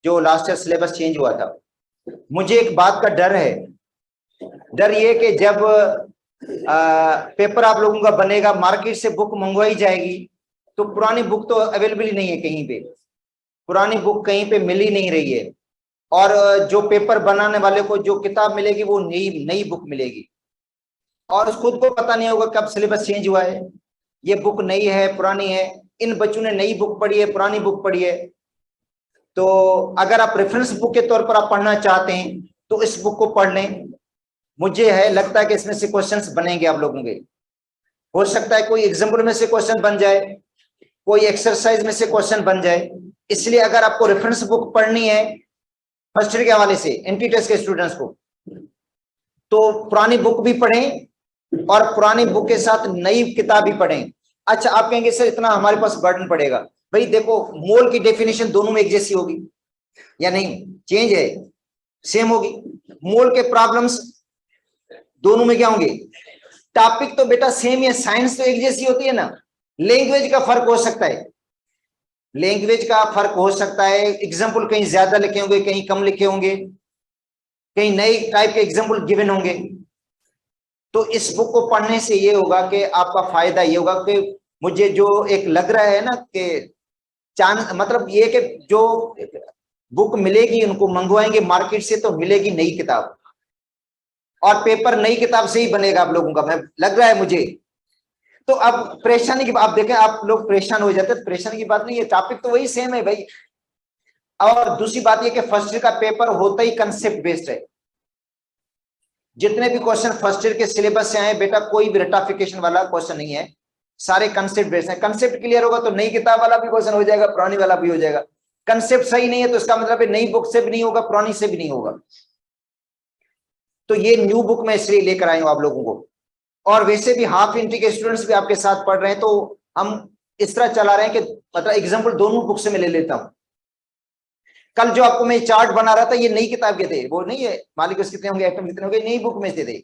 जो last year syllabus change हुआ था। मुझे एक बात का डर है, डर ये कि जब पेपर आप लोगों का बनेगा, मार्केट से बुक मंगवाई जाएगी, तो पुरानी बुक तो अवेलेबल ही नहीं है कहीं पे, पुरानी बुक कहीं पे मिल ही नहीं रही है, और जो पेपर बनाने वाले को जो किताब मिलेगी वो नई नई बुक मिलेगी, और खुद को पता नहीं होगा कब सिलेबस चेंज हुआ है, ये बुक नई है पुरानी है, इन बच्चों ने नई बुक पढ़ी है पुरानी बुक पढ़ी है। तो अगर आप रेफरेंस बुक के तौर पर आप पढ़ना चाहते हैं तो इस बुक को पढ़ लें। मुझे है लगता है कि इसमें से क्वेश्चंस बनेंगे आप लोगों के, हो सकता है कोई एग्जाम्पल में से क्वेश्चन बन जाए, कोई एक्सरसाइज में से क्वेश्चन बन जाए। इसलिए अगर आपको रेफरेंस बुक पढ़नी है फर्स्ट ईयर के हवाले से एंट्री टेस्ट के स्टूडेंट्स को, तो पुरानी बुक भी पढ़ें और पुरानी बुक के साथ नई किताब भी पढ़ें। अच्छा, आप कहेंगे सर इतना हमारे पास बर्डन पड़ेगा। भाई देखो, मोल की डेफिनेशन दोनों में एक जैसी होगी या नहीं? चेंज है, सेम होगी। मोल के प्रॉब्लम्स दोनों में क्या होंगे? टॉपिक तो बेटा सेम है, साइंस तो एक जैसी होती है ना। लैंग्वेज का फर्क हो सकता है, लैंग्वेज का फर्क हो सकता है, एग्जाम्पल कहीं ज्यादा लिखे होंगे कहीं कम लिखे होंगे, कहीं नए टाइप के एग्जाम्पल गिवन होंगे। तो इस बुक को पढ़ने से ये होगा कि आपका फायदा ये होगा कि मुझे जो एक लग रहा है ना कि चांस, मतलब ये कि जो बुक मिलेगी उनको मंगवाएंगे मार्केट से तो मिलेगी नई किताब, और पेपर नई किताब से ही बनेगा आप लोगों का, मैं लग रहा है मुझे। तो अब परेशानी की आप देखें, आप लोग परेशान हो जाते हैं, परेशानी की बात नहीं है, टॉपिक तो वही सेम है भाई। और दूसरी बात ये कि फर्स्ट ईयर का पेपर होता ही कंसेप्ट बेस्ड है। जितने भी क्वेश्चन फर्स्ट ईयर के सिलेबस से आए बेटा, कोई भी रटाफिकेशन वाला क्वेश्चन नहीं है, सारे कंसेप्ट बेस्ड है। कंसेप्ट क्लियर होगा तो नई किताब वाला भी क्वेश्चन हो जाएगा, पुरानी वाला भी हो जाएगा। कंसेप्ट सही नहीं है तो इसका मतलब है नई बुक से भी नहीं होगा, पुरानी से भी नहीं होगा। तो ये न्यू बुक में इसलिए लेकर आए हूं आप लोगों को। और वैसे भी हाफ एंट्री के स्टूडेंट्स भी आपके साथ पढ़ रहे हैं, तो हम इस तरह चला रहे हैं कि मतलब एग्जाम्पल दोनों बुक से मैं ले लेता हूं। कल जो आपको मैं चार्ट बना रहा था ये नई किताब के थे, वो नहीं है मालिक्यूल्स कितने होंगे एटम कितने होंगे, नई बुक में से थे।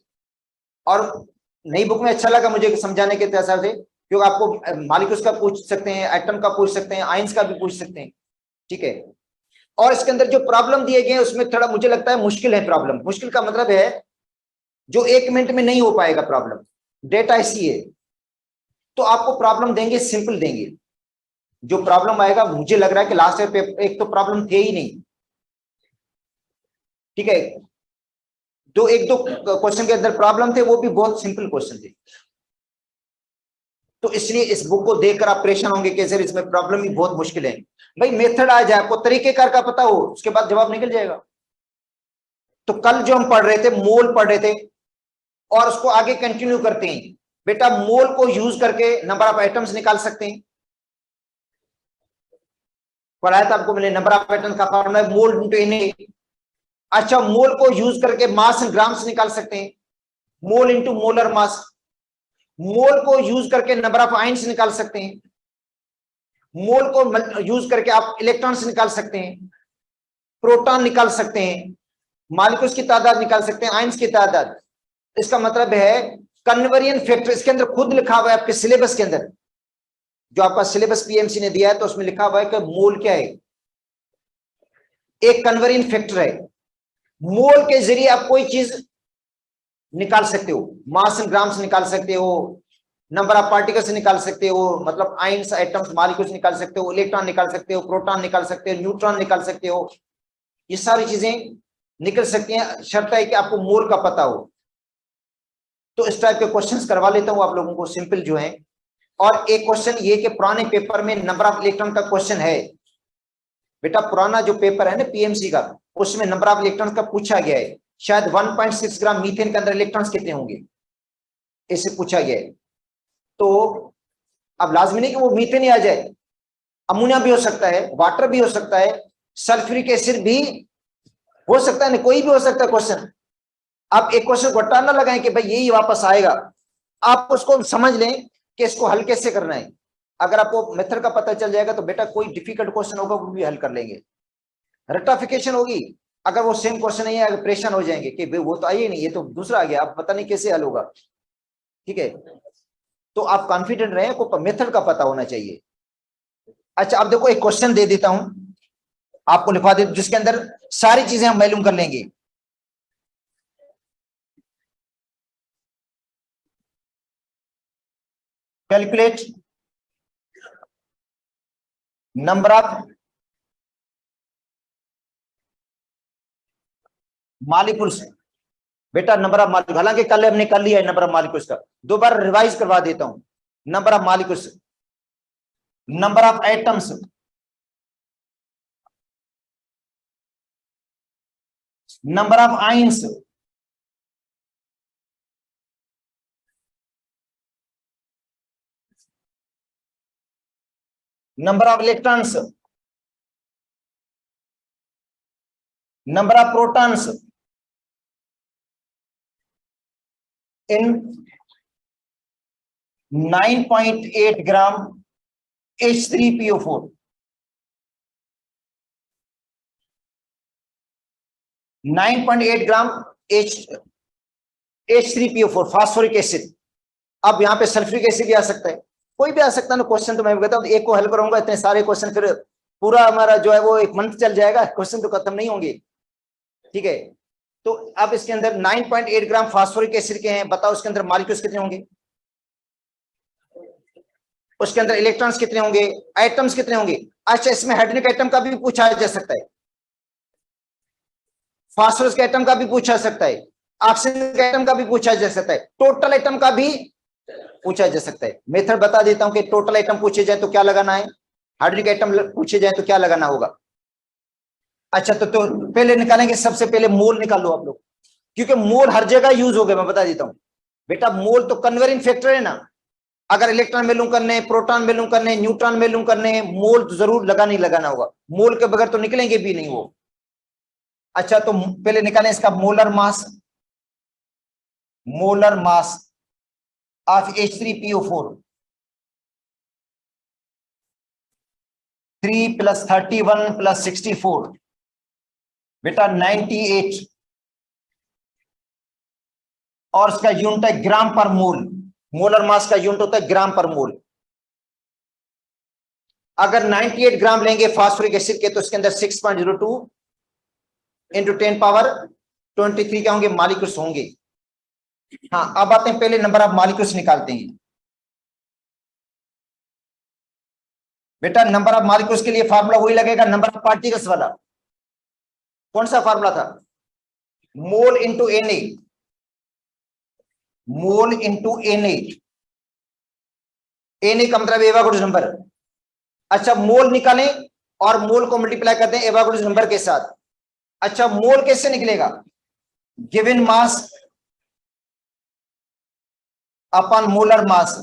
और नई बुक में अच्छा लगा मुझे समझाने के हिसाब से, क्योंकि आपको मालिक्यूल्स का पूछ सकते हैं, एटम का पूछ सकते हैं, आयंस का भी पूछ सकते हैं, ठीक है। और इसके अंदर जो प्रॉब्लम दिए गए हैं उसमें थोड़ा मुझे लगता है मुश्किल है। प्रॉब्लम मुश्किल का मतलब है जो 1 मिनट में नहीं हो पाएगा प्रॉब्लम, डेटा ऐसी है। तो आपको प्रॉब्लम देंगे सिंपल देंगे, जो प्रॉब्लम आएगा मुझे लग रहा है कि लास्ट ईयर एक तो प्रॉब्लम थे ही नहीं, ठीक है। एक दो क्वेश्चन के अंदर प्रॉब्लम थे, वो भी बहुत सिंपल क्वेश्चन थे। तो इसलिए इस बुक को देखकर आप परेशान होंगे कि सर इसमें प्रॉब्लम ही बहुत मुश्किल है। भाई मेथड आ जाए, आपको तरीकेकार का पता हो, उसके बाद जवाब निकल जाएगा। तो कल जो हम पढ़ रहे थे मोल पढ़ रहे थे, और उसको आगे कंटिन्यू करते हैं। बेटा मोल को यूज करके नंबर ऑफ एटम्स निकाल सकते हैं, पढ़ाया था आपको मैंने, नंबर ऑफ एटम्स का फॉर्मूला है मोल इनटू एन। अच्छा, मोल को यूज करके मास एंड ग्राम्स निकाल सकते हैं, मोल इनटू मोलर मास। मोल को यूज करके नंबर ऑफ आयंस निकाल सकते हैं, मोल को यूज करके आप इलेक्ट्रॉन्स निकाल सकते हैं, प्रोटॉन निकाल सकते हैं, मॉलिक्यूल्स की तादाद निकाल सकते हैं, आयंस की तादाद। इसका मतलब है कन्वर्जन फैक्टर, इसके अंदर खुद लिखा हुआ है आपके सिलेबस के अंदर, जो आपका सिलेबस पीएमसी ने दिया है तो उसमें लिखा हुआ है कि मोल क्या है, एक कन्वर्जन फैक्टर है। मोल के जरिए आप कोई चीज निकाल सकते हो, मास एंड ग्राम्स निकाल सकते हो, नंबर ऑफ पार्टिकल्स निकाल सकते हो, मतलब आयंस एटम्स मॉलिक्यूल्स निकाल सकते हो, इलेक्ट्रॉन निकाल सकते हो, प्रोटॉन निकाल सकते हो, न्यूट्रॉन निकाल सकते हो। ये सारी चीजें निकल सकती हैं, शर्त है कि आपको मोल का पता हो। तो इस टाइप के क्वेश्चंस करवा लेता हूं आप लोगों को, सिंपल जो है। और एक क्वेश्चन ये कि पुराने पेपर में नंबर ऑफ इलेक्ट्रॉन का क्वेश्चन है बेटा, पुराना जो पेपर है ना पीएमसी का, उसमें नंबर ऑफ इलेक्ट्रॉन का पूछा गया है। शायद 1.6 ग्राम मीथेन के अंदर इलेक्ट्रॉन्स कितने होंगे, ऐसे पूछा गया है। तो अब लाजमी नहीं कि वो मीथेन ही आ जाए, अमोनिया भी हो सकता है, वाटर भी हो सकता है, सल्फ्यूरिक एसिड भी हो सकता है, कोई भी हो सकता है क्वेश्चन। आप एक क्वेश्चन को ना लगाएं कि भाई यही वापस आएगा, आप उसको समझ लें कि इसको हल कैसे करना है। अगर आपको मेथड का पता चल जाएगा तो बेटा कोई डिफिकल्ट क्वेश्चन होगा वो भी हल कर लेंगे। रटाफिकेशन होगी, अगर वो सेम क्वेश्चन नहीं है, अगर परेशान हो जाएंगे कि भाई वो तो आई नहीं, ये तो दूसरा आ गया, आप पता नहीं कैसे हल होगा, ठीक है। तो आप कॉन्फिडेंट रहे, आपको मेथड का पता होना चाहिए। अच्छा अब देखो एक क्वेश्चन दे देता हूं, आपको लिखवा दे, जिसके अंदर सारी चीजें हम मालूम कर लेंगे। Calculate number of molecules. बेटा नंबर ऑफ मॉलिक्यूल, हालांकि कल हमने कर लिया है नंबर ऑफ मॉलिक्यूल्स का, दोबारा रिवाइज करवा देता हूं। Number of molecules, number of atoms, number of ions, number of electrons, number of protons in 9.8 gram H3PO4। 9.8 gram H3PO4 phosphoric acid. अब यहां पे सल्फ्यूरिक एसिड भी आ सकता है, कोई भी आ सकता है ना क्वेश्चन। तो मैं कहता हूं एक को हल करूंगा, इतने सारे क्वेश्चन फिर पूरा हमारा जो है वो एक मंथ चल जाएगा, क्वेश्चन तो खत्म नहीं होंगे। ठीक है, तो अब इसके अंदर 9.8 ग्राम फास्फोरिक एसिड के हैं, बताओ उसके अंदर मॉलिक्यूल्स कितने होंगे, उसके अंदर इलेक्ट्रॉन्स कितने होंगे, एटम्स कितने होंगे। अच्छा, इसमें हाइड्रोजन एटम का भी पूछा जा सकता है, फास्फोरस के एटम का भी पूछा जा सकता है, ऑक्सीजन के एटम का भी पूछा जा सकता है, टोटल एटम का भी पूछा जा सकता है। मेथड बता देता हूं कि टोटल आइटम पूछे जाए तो क्या लगाना है, हाइड्रोनिक आइटम पूछे जाए तो क्या लगाना होगा। अच्छा, तो पहले निकालेंगे, सबसे पहले मोल निकालो आप लोग, क्योंकि मोल हर जगह यूज हो गया। मैं बता देता हूं बेटा, मोल तो कन्वर्जिंग फैक्टर है ना। अगर इलेक्ट्रॉन मालूम करने, प्रोटॉन मालूम करने, न्यूट्रॉन मालूम करने, मोल तो जरूर लगाना ही लगाना होगा, मोल के बगैर तो निकलेंगे भी नहीं वो। अच्छा, तो पहले निकालें इसका molar mass, molar mass of H3PO4, 3 + 31 + 64 बेटा 98, और इसका यूनिट है ग्राम पर मोल। मोलर मास का यूनिट होता है ग्राम पर मोल। अगर 98 ग्राम लेंगे फास्फोरिक एसिड के, तो इसके अंदर 6.02 × 10⁻23 क्या होंगे, मॉलिक्यूल्स होंगे। हाँ, अब आते हैं पहले नंबर ऑफ मॉलिक्यूल्स निकालते हैं। बेटा नंबर ऑफ मॉलिक्यूल्स के लिए फार्मूला वही लगेगा नंबर ऑफ पार्टिकल्स वाला। कौन सा फार्मूला था, mole into Na, mole into Na, Na का मतलब एवोगाड्रो नंबर। अच्छा, मोल निकालें और मोल को मल्टीप्लाई करते हैं एवोगाड्रो नंबर के साथ। अच्छा, मोल कैसे निकलेगा, गिवन मास अपन मोलर मास।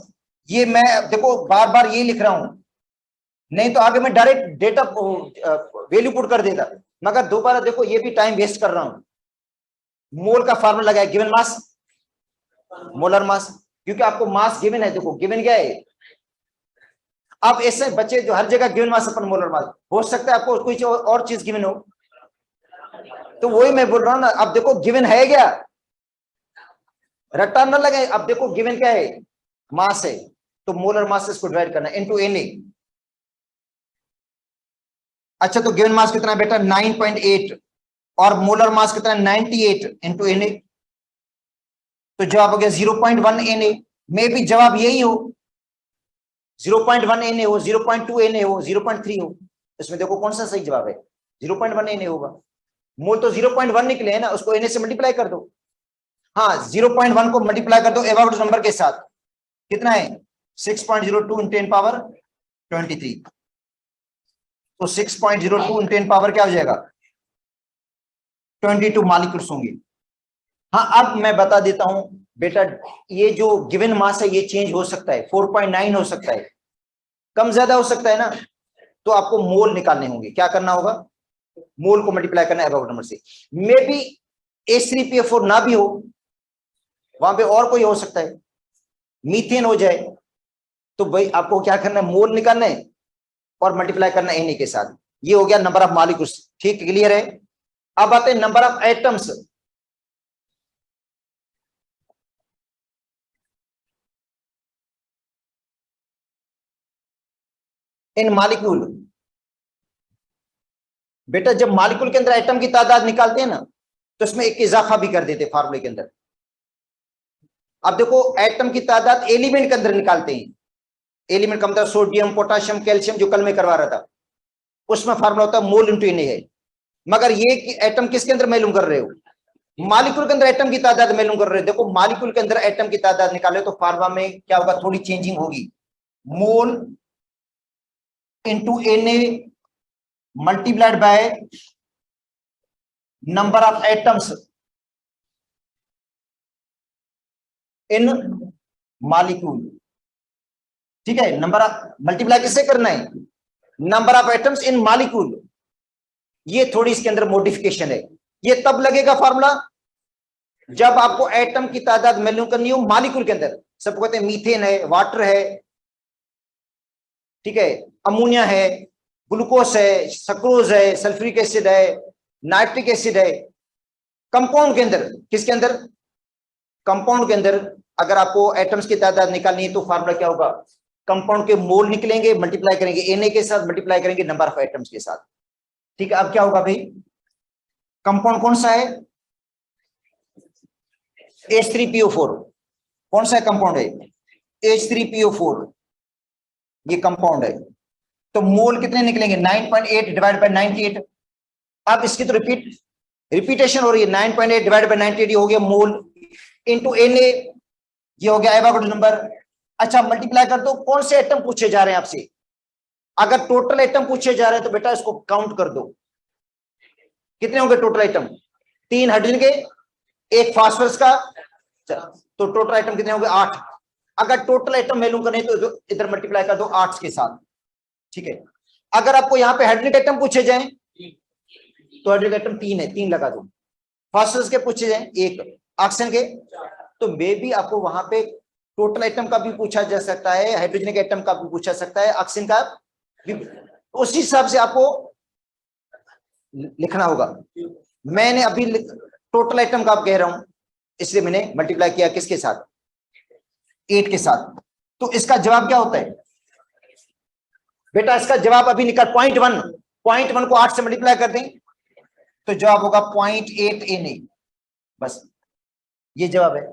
ये मैं देखो बार बार ये लिख रहा हूं, नहीं तो आगे मैं डायरेक्ट डेटा वैल्यू पुट कर देता, मगर दोबारा देखो ये भी टाइम वेस्ट कर रहा हूं। मोल का फार्मूला लगाया गिवन मास मोलर मास, क्योंकि आपको मास गिवन है, देखो गिवन क्या है। अब ऐसे बच्चे जो हर जगह गिवन मास अपन मोलर मास, हो सकता है आपको कुछ और चीज गिवन हो, तो वही मैं बोल रहा हूं ना। अब देखो गिवन है क्या, रट्टा न लगे। अब देखो गिवन क्या है, मास है, तो मोलर मास से इसको डिवाइड करना इनटू Na। अच्छा, तो गिवन मास कितना है बेटा 9.8, और मोलर मास कितना है 98 इंटू Na, तो जवाब हो गया 0.1 Na। मे भी जवाब यही हो, 0.1 Na हो, 0.2 Na हो, 0.3 हो, इसमें देखो कौन सा सही जवाब है, 0.1 Na होगा। मोल तो 0.1 निकले है ना, उसको Na से मल्टीप्लाई कर दो। हाँ, 0.1 को मल्टीप्लाई कर दो एवोगाड्रो नंबर के साथ, कितना है 6.02 × 10⁻23, तो 6.02 × 10 क्या हो जाएगा 22 मॉलिक्यूल्स होंगे। हाँ, अब मैं बता देता हूं बेटा, ये जो गिवन मास है ये चेंज हो सकता है, 4.9 हो सकता है, कम ज्यादा हो सकता है ना। तो आपको मोल निकालने होंगे, क्या करना होगा, मोल को मल्टीप्लाई करना है एवोगाड्रो नंबर से। मे बी H3PO4 ना भी हो, वहां पे और कोई हो सकता है, मीथेन हो जाए, तो भाई आपको क्या करना है, मोल निकालना है और मल्टीप्लाई करना है Na के साथ। ये हो गया नंबर ऑफ मॉलिक्यूल्स। ठीक, क्लियर है। अब आते हैं number of atoms. In molecule, बेटा जब मॉलिक्यूल के अंदर एटम की तादाद निकालते हैं ना, तो इसमें एक इजाफा भी कर देते फार्मूले के अंदर। अब देखो एटम की तादाद एलिमेंट के अंदर निकालते हैं, एलिमेंट का मतलब सोडियम, पोटाशियम, कैल्शियम, जो कल मैं करवा रहा था, उसमें फार्मूला होता है मोल इंटू एन है। मगर ये एटम किसके अंदर मालूम कर रहे हो? मॉलिक्यूल के अंदर एटम की तादाद मालूम कर रहे हो। देखो मॉलिक्यूल के अंदर एटम की तादाद निकाले तो फार्मूला में क्या होगा, थोड़ी चेंजिंग होगी। Mole into N multiplied by number of atoms in molecule. ठीक है, नंबर ऑफ मल्टीप्लाई किससे करना है? Number of atoms in molecule. ये थोड़ी इसके अंदर मॉडिफिकेशन है। ये तब लगेगा फार्मूला जब आपको एटम की तादाद मालूम करनी हो मॉलिक्यूल के अंदर। सब कहते हैं मीथेन है, वाटर है, ठीक है, अमोनिया है, ग्लूकोज है, सक्रोज है, सल्फ्यूरिक एसिड है, नाइट्रिक एसिड है। कंपाउंड के अंदर, किसके अंदर? कंपाउंड के अंदर अगर आपको एटम्स की तादाद निकालनी है तो फार्मूला क्या होगा? कंपाउंड के मोल निकलेंगे, मल्टीप्लाई करेंगे Na के साथ, मल्टीप्लाई करेंगे नंबर ऑफ एटम्स के साथ। ठीक है, अब क्या होगा भाई? कंपाउंड कौन सा है? H3PO4। कौन सा कंपाउंड है? H3PO4। ये कंपाउंड है। तो मोल कितने निकलेंगे? 9.8 डिवाइड बाय 98। अब इसकी तो रिपीटेशन हो रही है। 9.8 डिवाइड बाय 98 ये हो गया मोल इंटू Na, ये हो गया एवोगाड्रो नंबर। अच्छा मल्टीप्लाई कर दो। कौन से एटम पूछे जा रहे हैं आपसे? अगर टोटल एटम पूछे जा रहे हैं तो बेटा इसको काउंट कर दो। कितने होंगे टोटल एटम? 3 हाइड्रोजन के, 1 फास्फोरस का, तो टोटल आइटम कितने होंगे? 8। अगर टोटल आइटम मालूम करने तो इधर मल्टीप्लाई कर दो 8 के साथ। ठीक है, अगर आपको यहां पे हाइड्रोजन आइटम पूछे जाएं तो हाइड्रोजन आइटम 3 है, 3 लगा दो। फास्फोरस के पूछे जाएं 1, ऑक्सीजन के, तो मे भी आपको वहां पे टोटल आइटम का भी पूछा जा सकता है, हाइड्रोजन के आइटम का भी पूछा सकता है, ऑक्सीजन का भी। उसी हिसाब से आपको लिखना होगा। मैंने अभी टोटल आइटम का आप कह रहा हूं, इसलिए मैंने मल्टीप्लाई किया किसके साथ? 8 के साथ। तो इसका जवाब क्या होता है बेटा? इसका जवाब अभी निकल 0.1 को 8 से मल्टीप्लाई कर दें तो जवाब होगा 0.8 Na। बस ये जवाब है।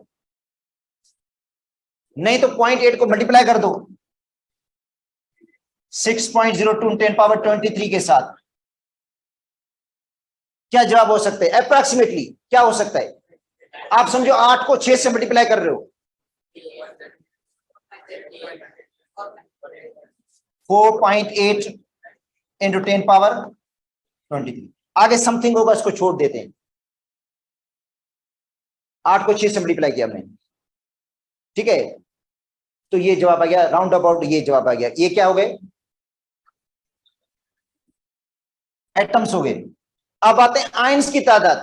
नहीं तो 0.8 को मल्टीप्लाई कर दो 6.02 10 पावर 23 के साथ। क्या जवाब हो सकता है? अप्रॉक्सीमेटली क्या हो सकता है? आप समझो 8 को 6 से मल्टीप्लाई कर रहे हो, 4.8 इंटू 10 पावर 23। आगे समथिंग होगा, इसको छोड़ देते हैं। 8 को 6 से मल्टीप्लाई किया हमने, ठीक है, तो ये जवाब आ गया राउंड अबाउट। ये जवाब आ गया। ये क्या हो गए? एटम्स हो गए। अब आते हैं आयंस की तादाद।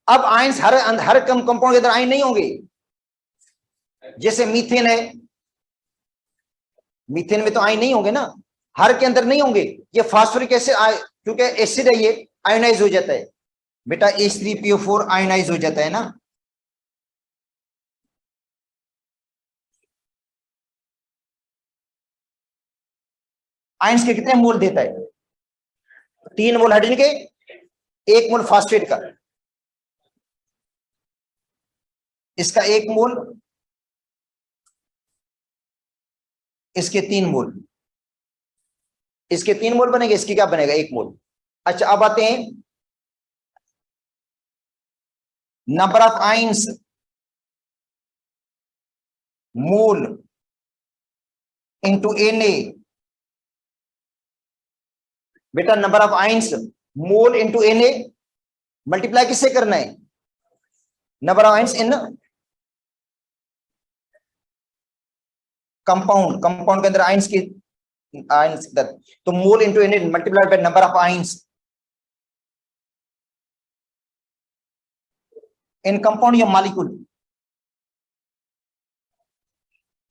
अब आयंस हर कंपाउंड के अंदर आयन नहीं होंगे। जैसे मीथेन है, मीथेन में तो आयन नहीं होंगे ना, हर के अंदर नहीं होंगे। ये फास्फोरिक एसिड क्योंकि एसिड है ये आयोनाइज हो जाता है बेटा। H3PO4 आयोनाइज हो जाता है ना। आयंस के कितने मोल देता है? 3 मोल हाइड्रोजन के, 1 मोल फास्फेट का, इसका 1 मोल, इसके 3 मोल, इसके 3 मोल बनेगा, इसकी क्या बनेगा? 1 मोल। अच्छा अब आते हैं number of ions mole into Na। बेटा number of ions mole into Na multiply किससे करना है? Number of ions in compound. Compound के अंदर आयंस की आयंस तो mole into Na multiplied by number of ions in compound या molecule.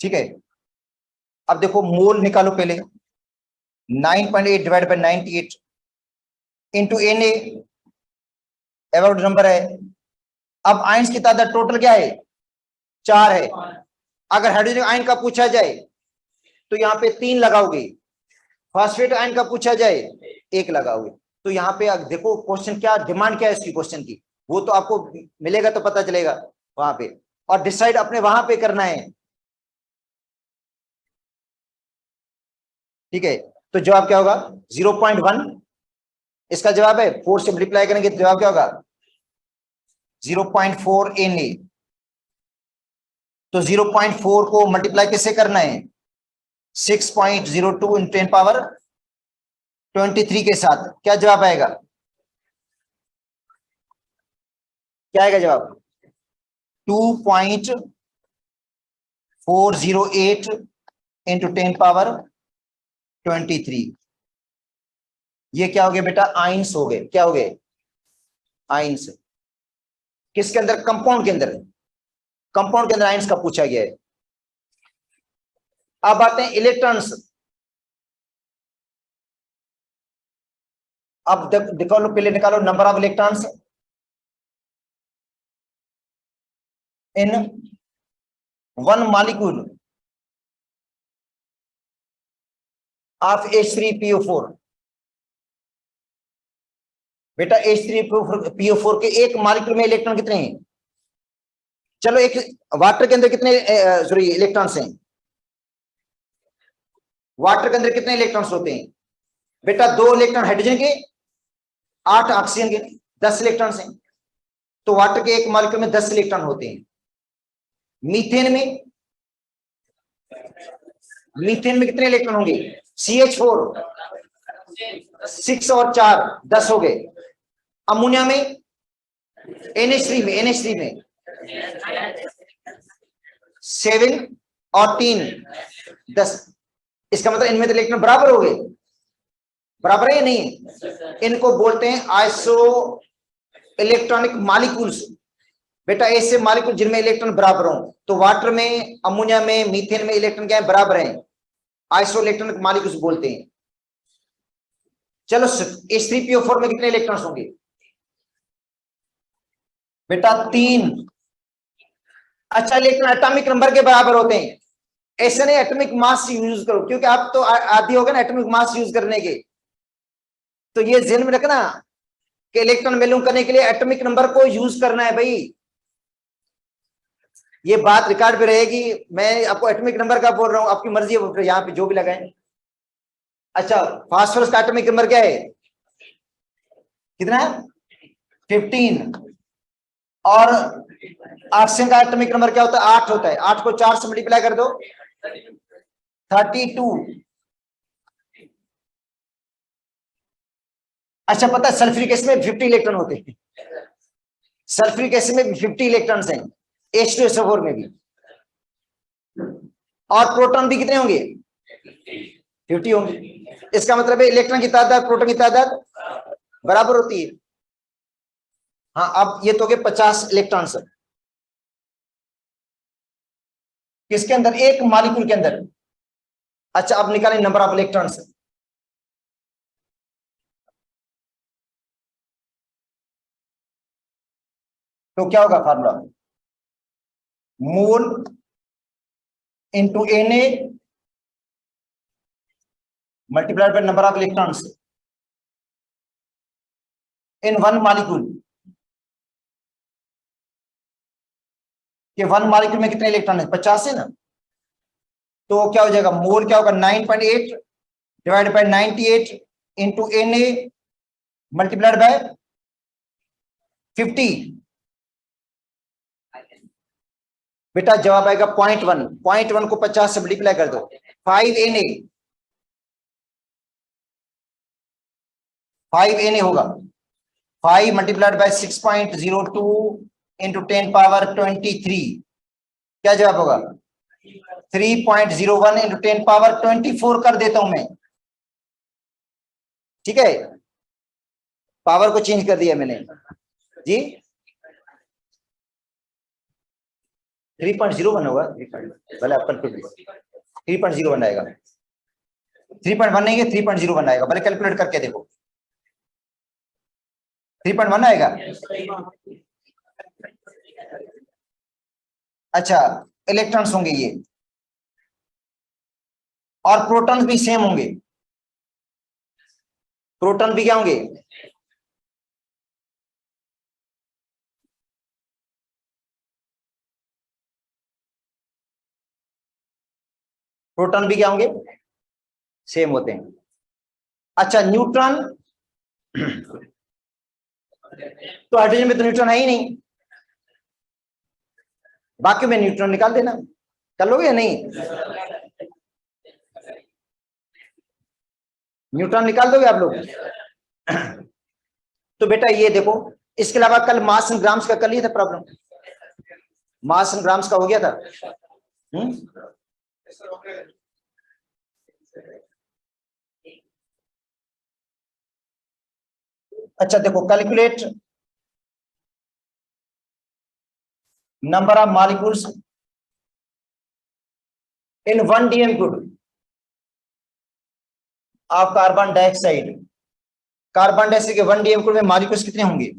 ठीक है, अब देखो मोल निकालो पहले। 9.8 divide by 98 into Na Avogadro number है। अब आयंस की तादाद टोटल क्या है? 4 है। अगर हाइड्रोजन आयन का पूछा जाए तो यहां पे 3 लगाओगे, फास्फेट आयन का पूछा जाए 1 लगाओगे, तो यहाँ पे देखो क्वेश्चन क्या डिमांड क्या है इसकी क्वेश्चन की, वो तो आपको मिलेगा तो पता चलेगा वहां पे, और डिसाइड अपने वहां पे करना है। ठीक है, तो जवाब क्या होगा 0.1, इसका जवाब है 4 से मल्टीप्लाई करेंगे तो जवाब क्या होगा 0.4 Na। तो 0.4 को मल्टीप्लाई किससे करना है 6.02 × 10⁻23 के साथ, क्या जवाब आएगा, क्या आएगा जवाब 2.408 × 10⁻23। ये क्या हो गया बेटा आइंस हो गए, क्या हो गए आइंस। किसके अंदर कंपाउंड के अंदर, कंपाउंड के अंदर आइंस का पूछा गया है। अब आते हैं इलेक्ट्रॉन्स। अब निकालो, पहले निकालो number of electrons in one molecule of H3PO4। बेटा H3PO4 के एक मॉलिक्यूल में इलेक्ट्रॉन कितने हैं, चलो एक वाटर के अंदर कितने सॉरी इलेक्ट्रॉन्स हैं, वाटर के अंदर कितने इलेक्ट्रॉन्स होते हैं बेटा 2 इलेक्ट्रॉन हाइड्रोजन के, 8 ऑक्सीजन के, 10 इलेक्ट्रॉन्स हैं। तो वाटर के एक मॉलिक्यूल में 10 इलेक्ट्रॉन होते हैं। मीथेन में कितने इलेक्ट्रॉन होंगे CH4 6 और 4 10 हो गए। अमोनिया में NH3 में 7 और 3 10। इसका मतलब इनमें तो इलेक्ट्रॉन बराबर हो गए, बराबर है या नहीं, इनको बोलते हैं आइसो इलेक्ट्रॉनिक मॉलिक्यूल्स। बेटा ऐसे मॉलिक्यूल जिनमें इलेक्ट्रॉन बराबर हो, तो वाटर में, अमोनिया में, मीथेन में इलेक्ट्रॉन क्या है बराबर है, आइसो इलेक्ट्रॉनिक मॉलिक्यूल्स बोलते हैं। चलो H3PO4 में कितने इलेक्ट्रॉन्स होंगे बेटा 3। अच्छा इलेक्ट्रॉन एटॉमिक नंबर के बराबर होते हैं, ऐसे नहीं एटॉमिक मास यूज करो, क्योंकि आप तो आदि हो गए ना एटॉमिक मास यूज करने के। तो ये ध्यान में रखना कि इलेक्ट्रॉन वैल्यू करने के लिए एटॉमिक नंबर को यूज करना है भाई, ये बात रिकॉर्ड पे रहेगी। मैं आपको एटॉमिक नंबर का बोल रहा हूं, आपकी मर्जी है यहाँ पे जो भी लगाएं। अच्छा फास्फोरस का एटॉमिक नंबर क्या है, कितना है 15, और ऑक्सीजन का एटॉमिक नंबर क्या होता है 8 होता है। 8 को 4 से मल्टीप्लाई कर दो 32। अच्छा पता है सल्फ्यूरिक एसिड में 50 इलेक्ट्रॉन होते हैं, सल्फ्यूरिक एसिड में 50 इलेक्ट्रॉन्स हैं, H2SO4 में भी। और प्रोटॉन भी कितने होंगे 50 होंगे। इसका मतलब है इलेक्ट्रॉन की तादाद प्रोटॉन की तादाद बराबर होती है। हाँ अब ये तो हो गए 50 इलेक्ट्रॉन्स किसके अंदर, एक मॉलिक्यूल के अंदर। अच्छा अब निकालें नंबर ऑफ इलेक्ट्रॉन्स। तो क्या होगा formula, mole into Na multiplied by number of electrons in one molecule. कि वन मॉलिक्यूल में कितने इलेक्ट्रॉन है 50 है ना, तो क्या हो जाएगा मोल क्या होगा 9.8 divide by 98 into Na multiplied by 50। बेटा जवाब आएगा 0.1। 0.1 को 50 से मल्टीप्लाई कर दो 5 Na होगा। 5 मल्टीप्लाइड बाय 6.02 इंटू 10⁻23, क्या जवाब होगा 3.01 इंटू 10⁻24 कर देता हूं मैं। ठीक है पावर को चेंज कर दिया मैंने जी। 3.01 होगा, भले अपन 3.01 आएगा, 3.1 नहीं है 3.01 आएगा, भले कैलकुलेट करके देखो 3.1 आएगा। अच्छा इलेक्ट्रॉन्स होंगे ये, और प्रोटॉन्स भी सेम होंगे। प्रोटॉन भी क्या होंगे? प्रोटॉन भी क्या होंगे? सेम होते हैं। अच्छा न्यूट्रॉन, तो हाइड्रोजन में तो न्यूट्रॉन है ही नहीं, बाकी में न्यूट्रॉन निकाल देना, कर लोगे या नहीं? न्यूट्रॉन निकाल दोगे आप लोग? तो बेटा ये देखो, इसके अलावा कल मास एंड ग्राम्स का कर लिया था प्रॉब्लम, मास एंड ग्राम्स का हो गया था। अच्छा देखो, calculate number of molecules in 1 dm group of carbon dioxide. Carbon dioxide के 1 dm ग्रुप में मॉलिक्यूल्स कितने होंगे?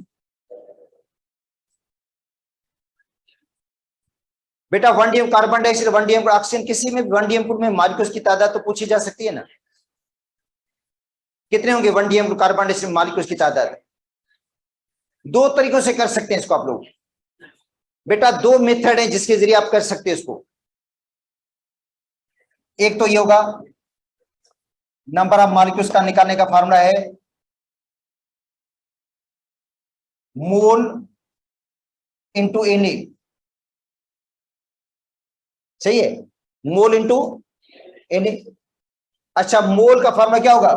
बेटा 1 dm carbon dioxide, 1 dm oxygen, किसी में 1 dm ग्रुप में मॉलिक्यूल्स की तादाद तो पूछी जा सकती है ना, कितने होंगे 1 dm कार्बन डाइऑक्साइड मॉलिक्यूल्स की तादाद? दो तरीकों से कर सकते हैं इसको आप लोग। बेटा दो मेथड है जिसके जरिए आप कर सकते हैं इसको। एक तो ये होगा, नंबर ऑफ मॉलिक्यूल्स का निकालने का फार्मूला है मोल इंटू Na, सही है, मोल इंटू Na। अच्छा मोल का फार्मूला क्या होगा?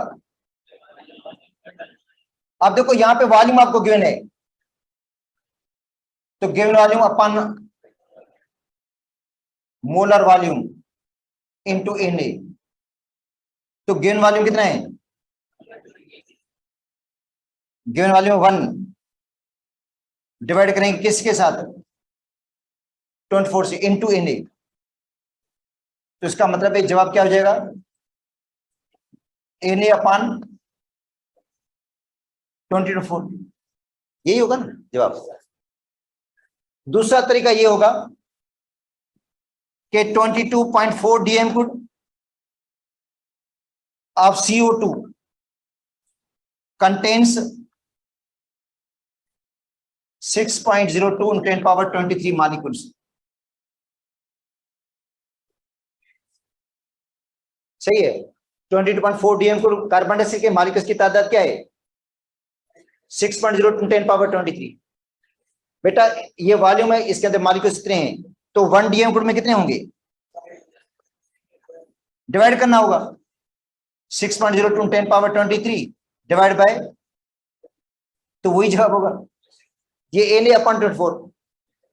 अब देखो यहां पे वॉल्यूम आपको गिवन है, तो गिवन वॉल्यूम अपन मोलर वॉल्यूम इंटू Na, तो गिवन वॉल्यूम कितना है? गिवन वॉल्यूम 1 डिवाइड करेंगे किसके साथ? 24 से इंटू Na, तो इसका मतलब है जवाब क्या हो जाएगा? Na अपान 24, यही होगा ना जवाब। दूसरा तरीका ये होगा कि 22.4 dm good of CO2 contains 6.02 × 10⁻23 molecules। सही है, 22.4 dm गुड कार्बन डाइऑक्साइड के मॉलिक्यूल्स की तादाद क्या है? 6.02 × 10⁻23। बेटा ये वॉल्यूम है, इसके अंदर मॉलिक्यूल्स कितने हैं, तो 1 dm गुड में कितने होंगे? डिवाइड करना होगा, 6.02 × 10⁻23 डिवाइड बाय, तो वही जवाब होगा, ये Na अपॉन 24।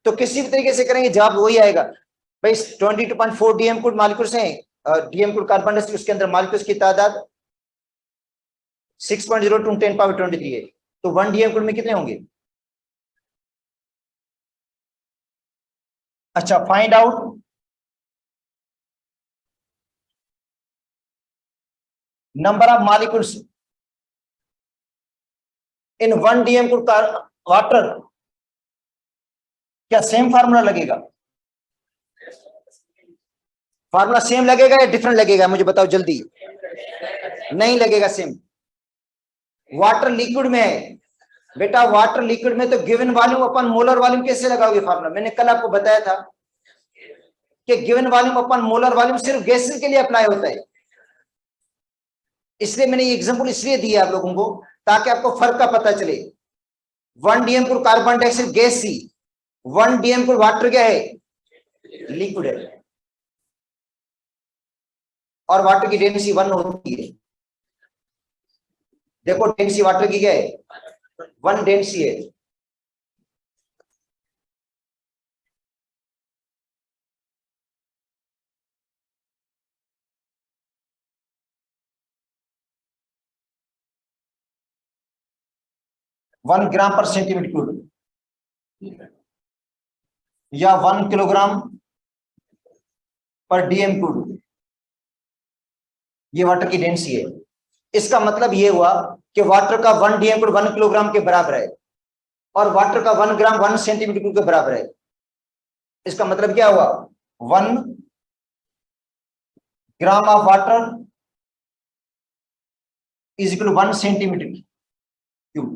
तो किसी भी तरीके से करेंगे जवाब वही आएगा भाई। 22.4 dm गुड मॉलिक्यूल्स हैं, डीएम गुड कार्बन डाइऑक्साइड, उसके अंदर मॉलिक्यूल्स की तादाद 6.02 × 10⁻23 है, तो 1 dm गुड में कितने होंगे? अच्छा find out number of molecules in 1 dm गुड वाटर, क्या सेम फार्मूला लगेगा? फार्मूला सेम लगेगा या डिफरेंट लगेगा, मुझे बताओ जल्दी। नहीं लगेगा सेम, वाटर लिक्विड में है बेटा, वाटर लिक्विड में तो गिवन वॉल्यूम अपन मोलर वॉल्यूम कैसे लगाओगे फार्मूला? मैंने कल आपको बताया था कि गिवन वॉल्यूम अपन मोलर वॉल्यूम सिर्फ गैसेस के लिए अप्लाई होता है, इसलिए मैंने ये एग्जांपल इसलिए दिया आप लोगों को ताकि आपको फर्क का पता चले। 1 dm गुड कार्बन डाइऑक्साइड गैस सी, 1 dm गुड वाटर क्या है? लिक्विड है, और वाटर की डेंसिटी 1 होती है। देखो डेंसिटी वाटर की क्या है? 1 डेंसिटी है। वन ग्राम पर सेंटीमीटर क्यूब या 1 किलोग्राम पर डीएम क्यूब, ये वाटर की डेंसिटी है। इसका मतलब ये हुआ कि वाटर का 1 डीएम क्यूब 1 किलोग्राम के बराबर है, और वाटर का 1 ग्राम 1 सेंटीमीटर क्यूब के बराबर है। इसका मतलब क्या हुआ? 1 gram of water is equal 1 centimetre cube.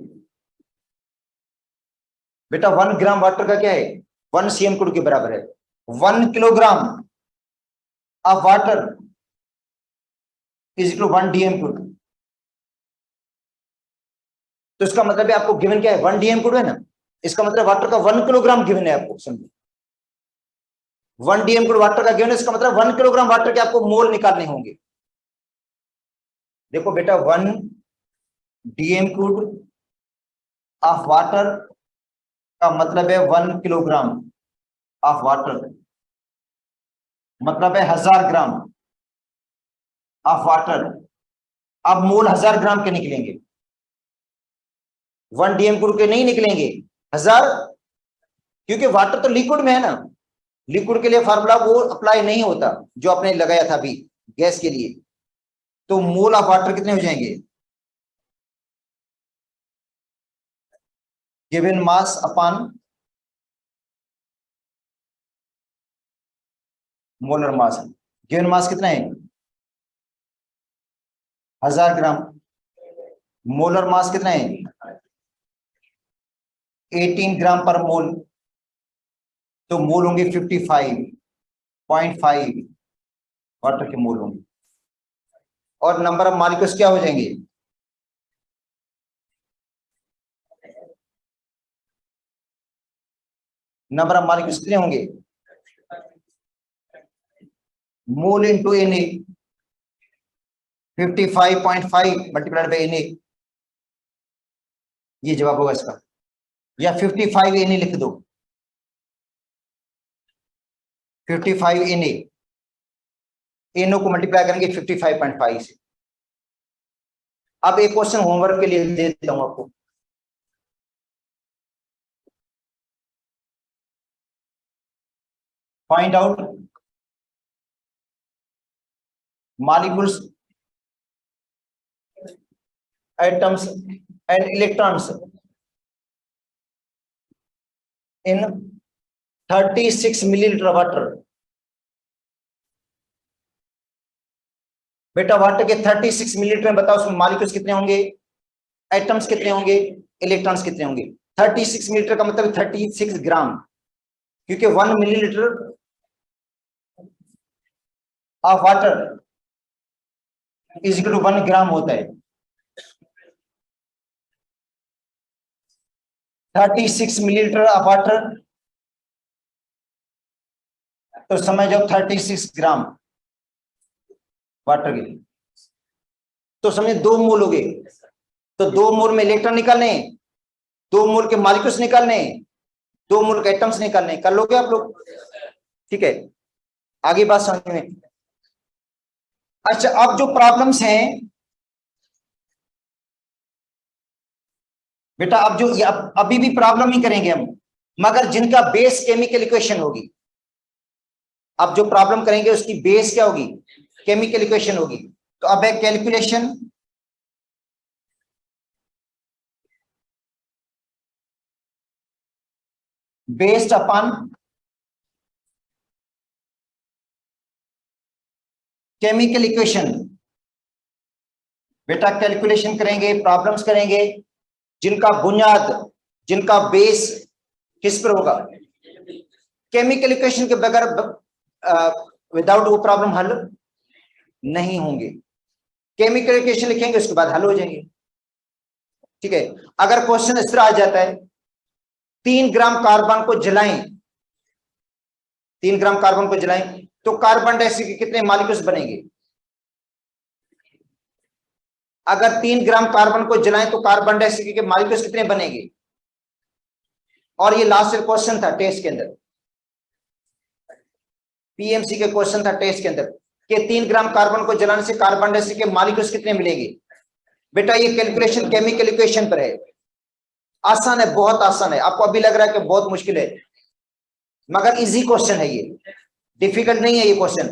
बेटा 1 ग्राम वाटर का क्या है, 1 cm क्यूब के बराबर है। 1 kilogram of water is equal 1 dm cube. तो इसका मतलब है आपको गिवन क्या है, 1 dm क्यूब है ना, इसका मतलब वाटर का 1 किलोग्राम गिवन है आपको, समझो 1 dm क्यूब वाटर का गिवन है, इसका मतलब 1 किलोग्राम वाटर के आपको मोल निकालने होंगे। देखो बेटा 1 dm क्यूब ऑफ वाटर का मतलब है 1 किलोग्राम ऑफ वाटर, मतलब है 1000 ग्राम ऑफ वाटर। अब मोल 1000 ग्राम के निकलेंगे, 1 dm क्यूब के नहीं निकलेंगे 1000, क्योंकि वाटर तो लिक्विड में है ना, लिक्विड के लिए फार्मूला वो अप्लाई नहीं होता जो आपने लगाया था अभी गैस के लिए। तो मोल ऑफ वाटर कितने हो जाएंगे, given mass upon molar mass. Given mass कितना है 1000 ग्राम, मोलर मास कितना है 18 ग्राम पर मोल, तो मोल होंगे 55.5 वाटर के मोल होंगे। और नंबर ऑफ मॉलिक्यूल्स क्या हो जाएंगे, नंबर ऑफ मॉलिक्यूल्स कितने होंगे, mole into Na, 55.5 multiplied by Na, ये जवाब होगा इसका। या 55 Na लिख दो, 55 Na, Na को मल्टीप्लाई करेंगे 55.5 से। अब एक क्वेश्चन होमवर्क के लिए दे देता हूं आपको, find out molecules, atoms and electrons in 36 milliliter water। बेटा वाटर के 36 मिलीलीटर में बताओ उसमें मॉलिक्यूल्स कितने होंगे, एटम्स कितने होंगे, इलेक्ट्रॉन्स कितने होंगे। 36 मिलीलीटर का मतलब 36 ग्राम, क्योंकि 1 millilitre of water is equal to 1 gram होता है। 36 मिलीलीटर ऑफ वाटर, तो समझ जाओ 36 ग्राम वाटर के लिए, तो समझे 2 मोल हो गए। तो 2 मोल में इलेक्ट्रॉन निकालने, 2 मोल के मॉलिक्यूल्स निकालने, 2 मोल के एटम्स निकालने, कर लोगे आप लोग, ठीक है। आगे बात समझ में। अच्छा अब जो प्रॉब्लम्स हैं बेटा, अब जो अभी भी प्रॉब्लम ही करेंगे हम, मगर जिनका बेस केमिकल इक्वेशन होगी। अब जो प्रॉब्लम करेंगे उसकी बेस क्या होगी, केमिकल इक्वेशन होगी। तो अब है calculation based upon chemical equation. बेटा कैलकुलेशन करेंगे, प्रॉब्लम्स करेंगे जिनका बुनियाद, जिनका बेस किस पर होगा, केमिकल इक्वेशन के बगैर विदाउट वो प्रॉब्लम हल नहीं होंगे। केमिकल इक्वेशन लिखेंगे उसके बाद हल हो जाएंगे, ठीक है। अगर क्वेश्चन इस तरह आ जाता है 3 ग्राम कार्बन को जलाएं, 3 ग्राम कार्बन को जलाएं तो कार्बन डाइऑक्साइड के कितने मॉलिक्यूल्स बनेंगे। अगर 3 ग्राम कार्बन को जलाएं तो कार्बन डाइऑक्साइड के मॉलिक्यूल्स कितने बनेंगे। और ये लास्ट क्वेश्चन था टेस्ट के अंदर, पीएमसी के क्वेश्चन था टेस्ट के अंदर कि 3 ग्राम कार्बन को जलाने से कार्बन डाइऑक्साइड के मॉलिक्यूल्स कितने मिलेंगे। बेटा ये कैलकुलेशन केमिकल इक्वेशन पर है, आसान है, बहुत आसान है। आपको अभी लग रहा है कि बहुत मुश्किल है, मगर इजी क्वेश्चन है, ये डिफिकल्ट नहीं है ये क्वेश्चन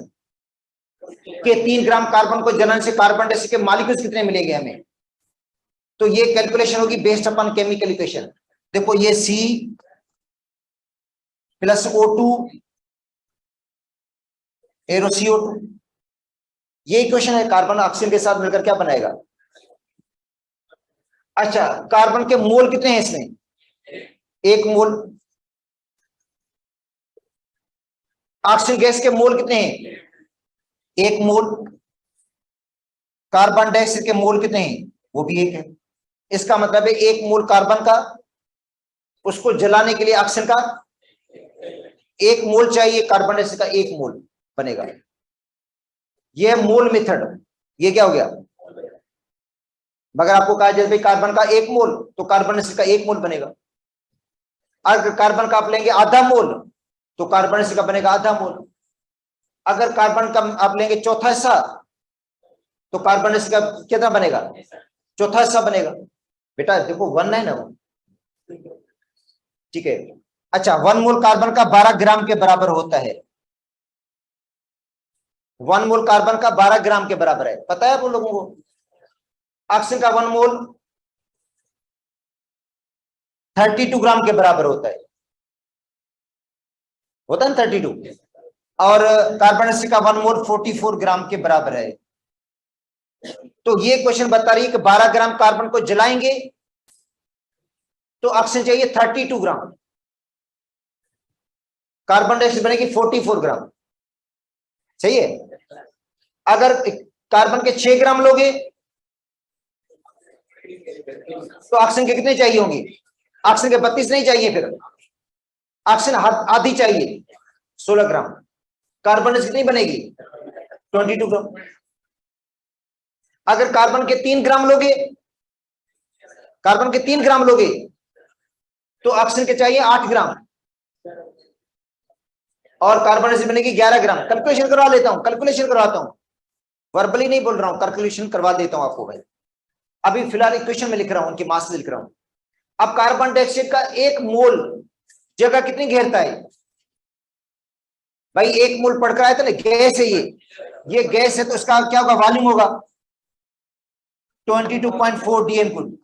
कि 3 ग्राम कार्बन को जलाने से कार्बन डाइऑक्साइड के मॉलिक्यूल्स कितने मिलेंगे हमें। तो ये कैलकुलेशन होगी बेस्ड अपॉन केमिकल इक्वेशन। देखो ये C plus O2 arrow CO2, ये इक्वेशन है। कार्बन ऑक्सीजन के साथ मिलकर क्या बनाएगा, अच्छा, कार्बन के मोल कितने हैं इसमें? 1 मोल। ऑक्सीजन गैस के मोल कितने हैं? 1 मोल। कार्बन डाइऑक्साइड के मोल कितने हैं? वो भी 1 है। इसका मतलब है 1 मोल कार्बन का, उसको जलाने के लिए ऑक्सीजन का 1 मोल चाहिए, कार्बन डाइऑक्साइड का 1 मोल बनेगा। यह मोल मेथड। ये क्या हो गया? अगर आपको कहा जाए भाई कार्बन का 1 मोल, तो कार्बन डाइऑक्साइड का 1 मोल बनेगा। अगर कार्बन का आप लेंगे आधा मोल, तो कार्बन डाइऑक्साइड का बनेगा आधा मोल। अगर कार्बन का आप लेंगे चौथा हिस्सा, तो कार्बन डाइऑक्साइड का कितना बनेगा? चौथा हिस्सा बनेगा। बेटा देखो 1 है ना वो, ठीक है। अच्छा, 1 मोल कार्बन का 12 ग्राम के बराबर होता है। 1 मोल कार्बन का 12 ग्राम के बराबर है, पता है आप लोगों को? ऑक्सीजन का 1 मोल 32 ग्राम के बराबर होता है ना 32। और कार्बन डाइऑक्साइड का 1 मोल 44 ग्राम के बराबर है। तो ये क्वेश्चन बता रही है कि 12 ग्राम कार्बन को जलाएंगे तो ऑक्सीजन चाहिए 32 ग्राम, कार्बन डाइऑक्साइड बनेगी 44 ग्राम। सही है। अगर कार्बन के 6 ग्राम लोगे तो ऑक्सीजन के कितने चाहिए होंगे? ऑक्सीजन के 32 नहीं चाहिए, फिर ऑक्सीजन आधी चाहिए 16 ग्राम। कार्बन डाइऑक्साइड कितनी बनेगी? 22 ग्राम। अगर कार्बन के 3 ग्राम लोगे, कार्बन के 3 ग्राम लोगे तो ऑक्सीजन के चाहिए 8 ग्राम और कार्बन डाइऑक्साइड बनेगी 11 ग्राम। कैलकुलेशन करवा लेता हूं, कैलकुलेशन करवाता हूं, वर्बली नहीं बोल रहा हूं, कैलकुलेशन करवा देता हूं आपको भाई। अभी फिलहाल इक्वेशन में लिख रहा हूं, उनकी मास लिख रहा हूं। अब कार्बन डाइऑक्साइड का 1 मोल जगह कितनी घेरता है भाई? 1 मोल पढ़कर आया था ना, गैस है ये गैस है, तो इसका क्या होगा? वॉल्यूम होगा 22.4 डीएम कुल।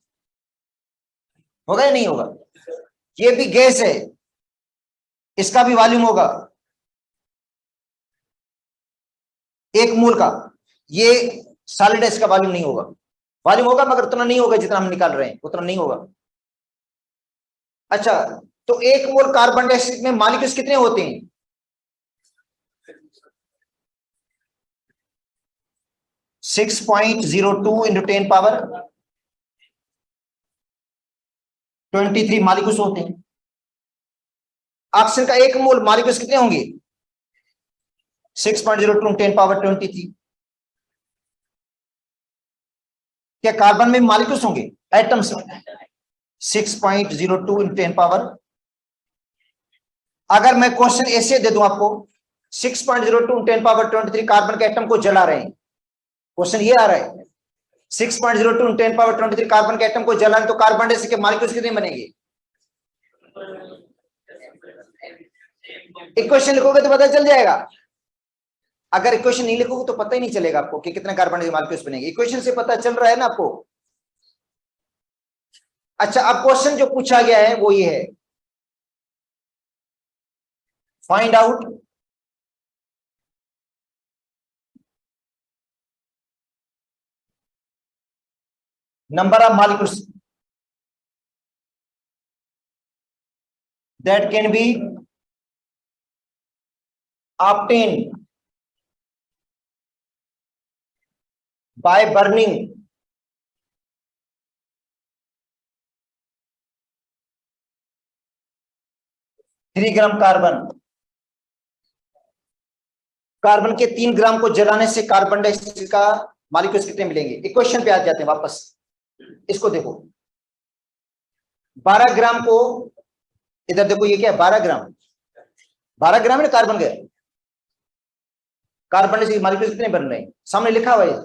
होगा या नहीं होगा? ये भी गैस है, इसका भी वॉल्यूम होगा 1 मोल का। ये सॉलिड है, इसका वॉल्यूम नहीं होगा। वॉल्यूम होगा मगर उतना नहीं होगा जितना हम निकाल रहे हैं, उतना नहीं होगा। अच्छा, तो 1 मोल कार्बन डाइऑक्साइड में मॉलिक्यूल्स कितने होते हैं? 6.02 इंटू 10 पावर 23 मॉलिक्यूल्स होते हैं। ऑक्सीजन का 1 मोल मॉलिक्यूल्स कितने होंगे? 6.02 10 पावर 23। क्या कार्बन में मॉलिक्यूल्स होंगे? एटम्स। 6.02 into 10 power. अगर मैं क्वेश्चन ऐसे दे दूं आपको, 6.02 10 पावर 23 कार्बन के एटम को जला रहे हैं, क्वेश्चन ये आ रहा है 6.02 10 पावर 23 कार्बन के एटम को जला रहे, तो कार्बन डाइऑक्साइड के मॉलिक्यूल्स कितने बनेंगे? इक्वेशन लिखोगे तो पता चल जाएगा। अगर इक्वेशन नहीं लिखोगे तो पता ही नहीं चलेगा आपको कि कितने कार्बन डाइऑक्साइड मॉलिक्यूल्स बनेंगे। इक्वेशन से पता चल रहा है ना आपको। अच्छा, अब क्वेश्चन जो पूछा गया है वो ये है, find out number of molecules that can be obtained by burning 3 gram carbon. Carbon के 3 ग्राम को जलाने से कार्बन डाइऑक्साइड का मॉलिक्यूल्स कितने मिलेंगे? इक्वेशन पे आ जाते हैं वापस। इसको देखो, 12 ग्राम को, इधर देखो ये क्या है? 12 ग्राम, 12 ग्राम है ना कार्बन के। कार्बन डाइऑक्साइड मॉलिक्यूल्स कितने बन रहे हैं? सामने लिखा हुआ है,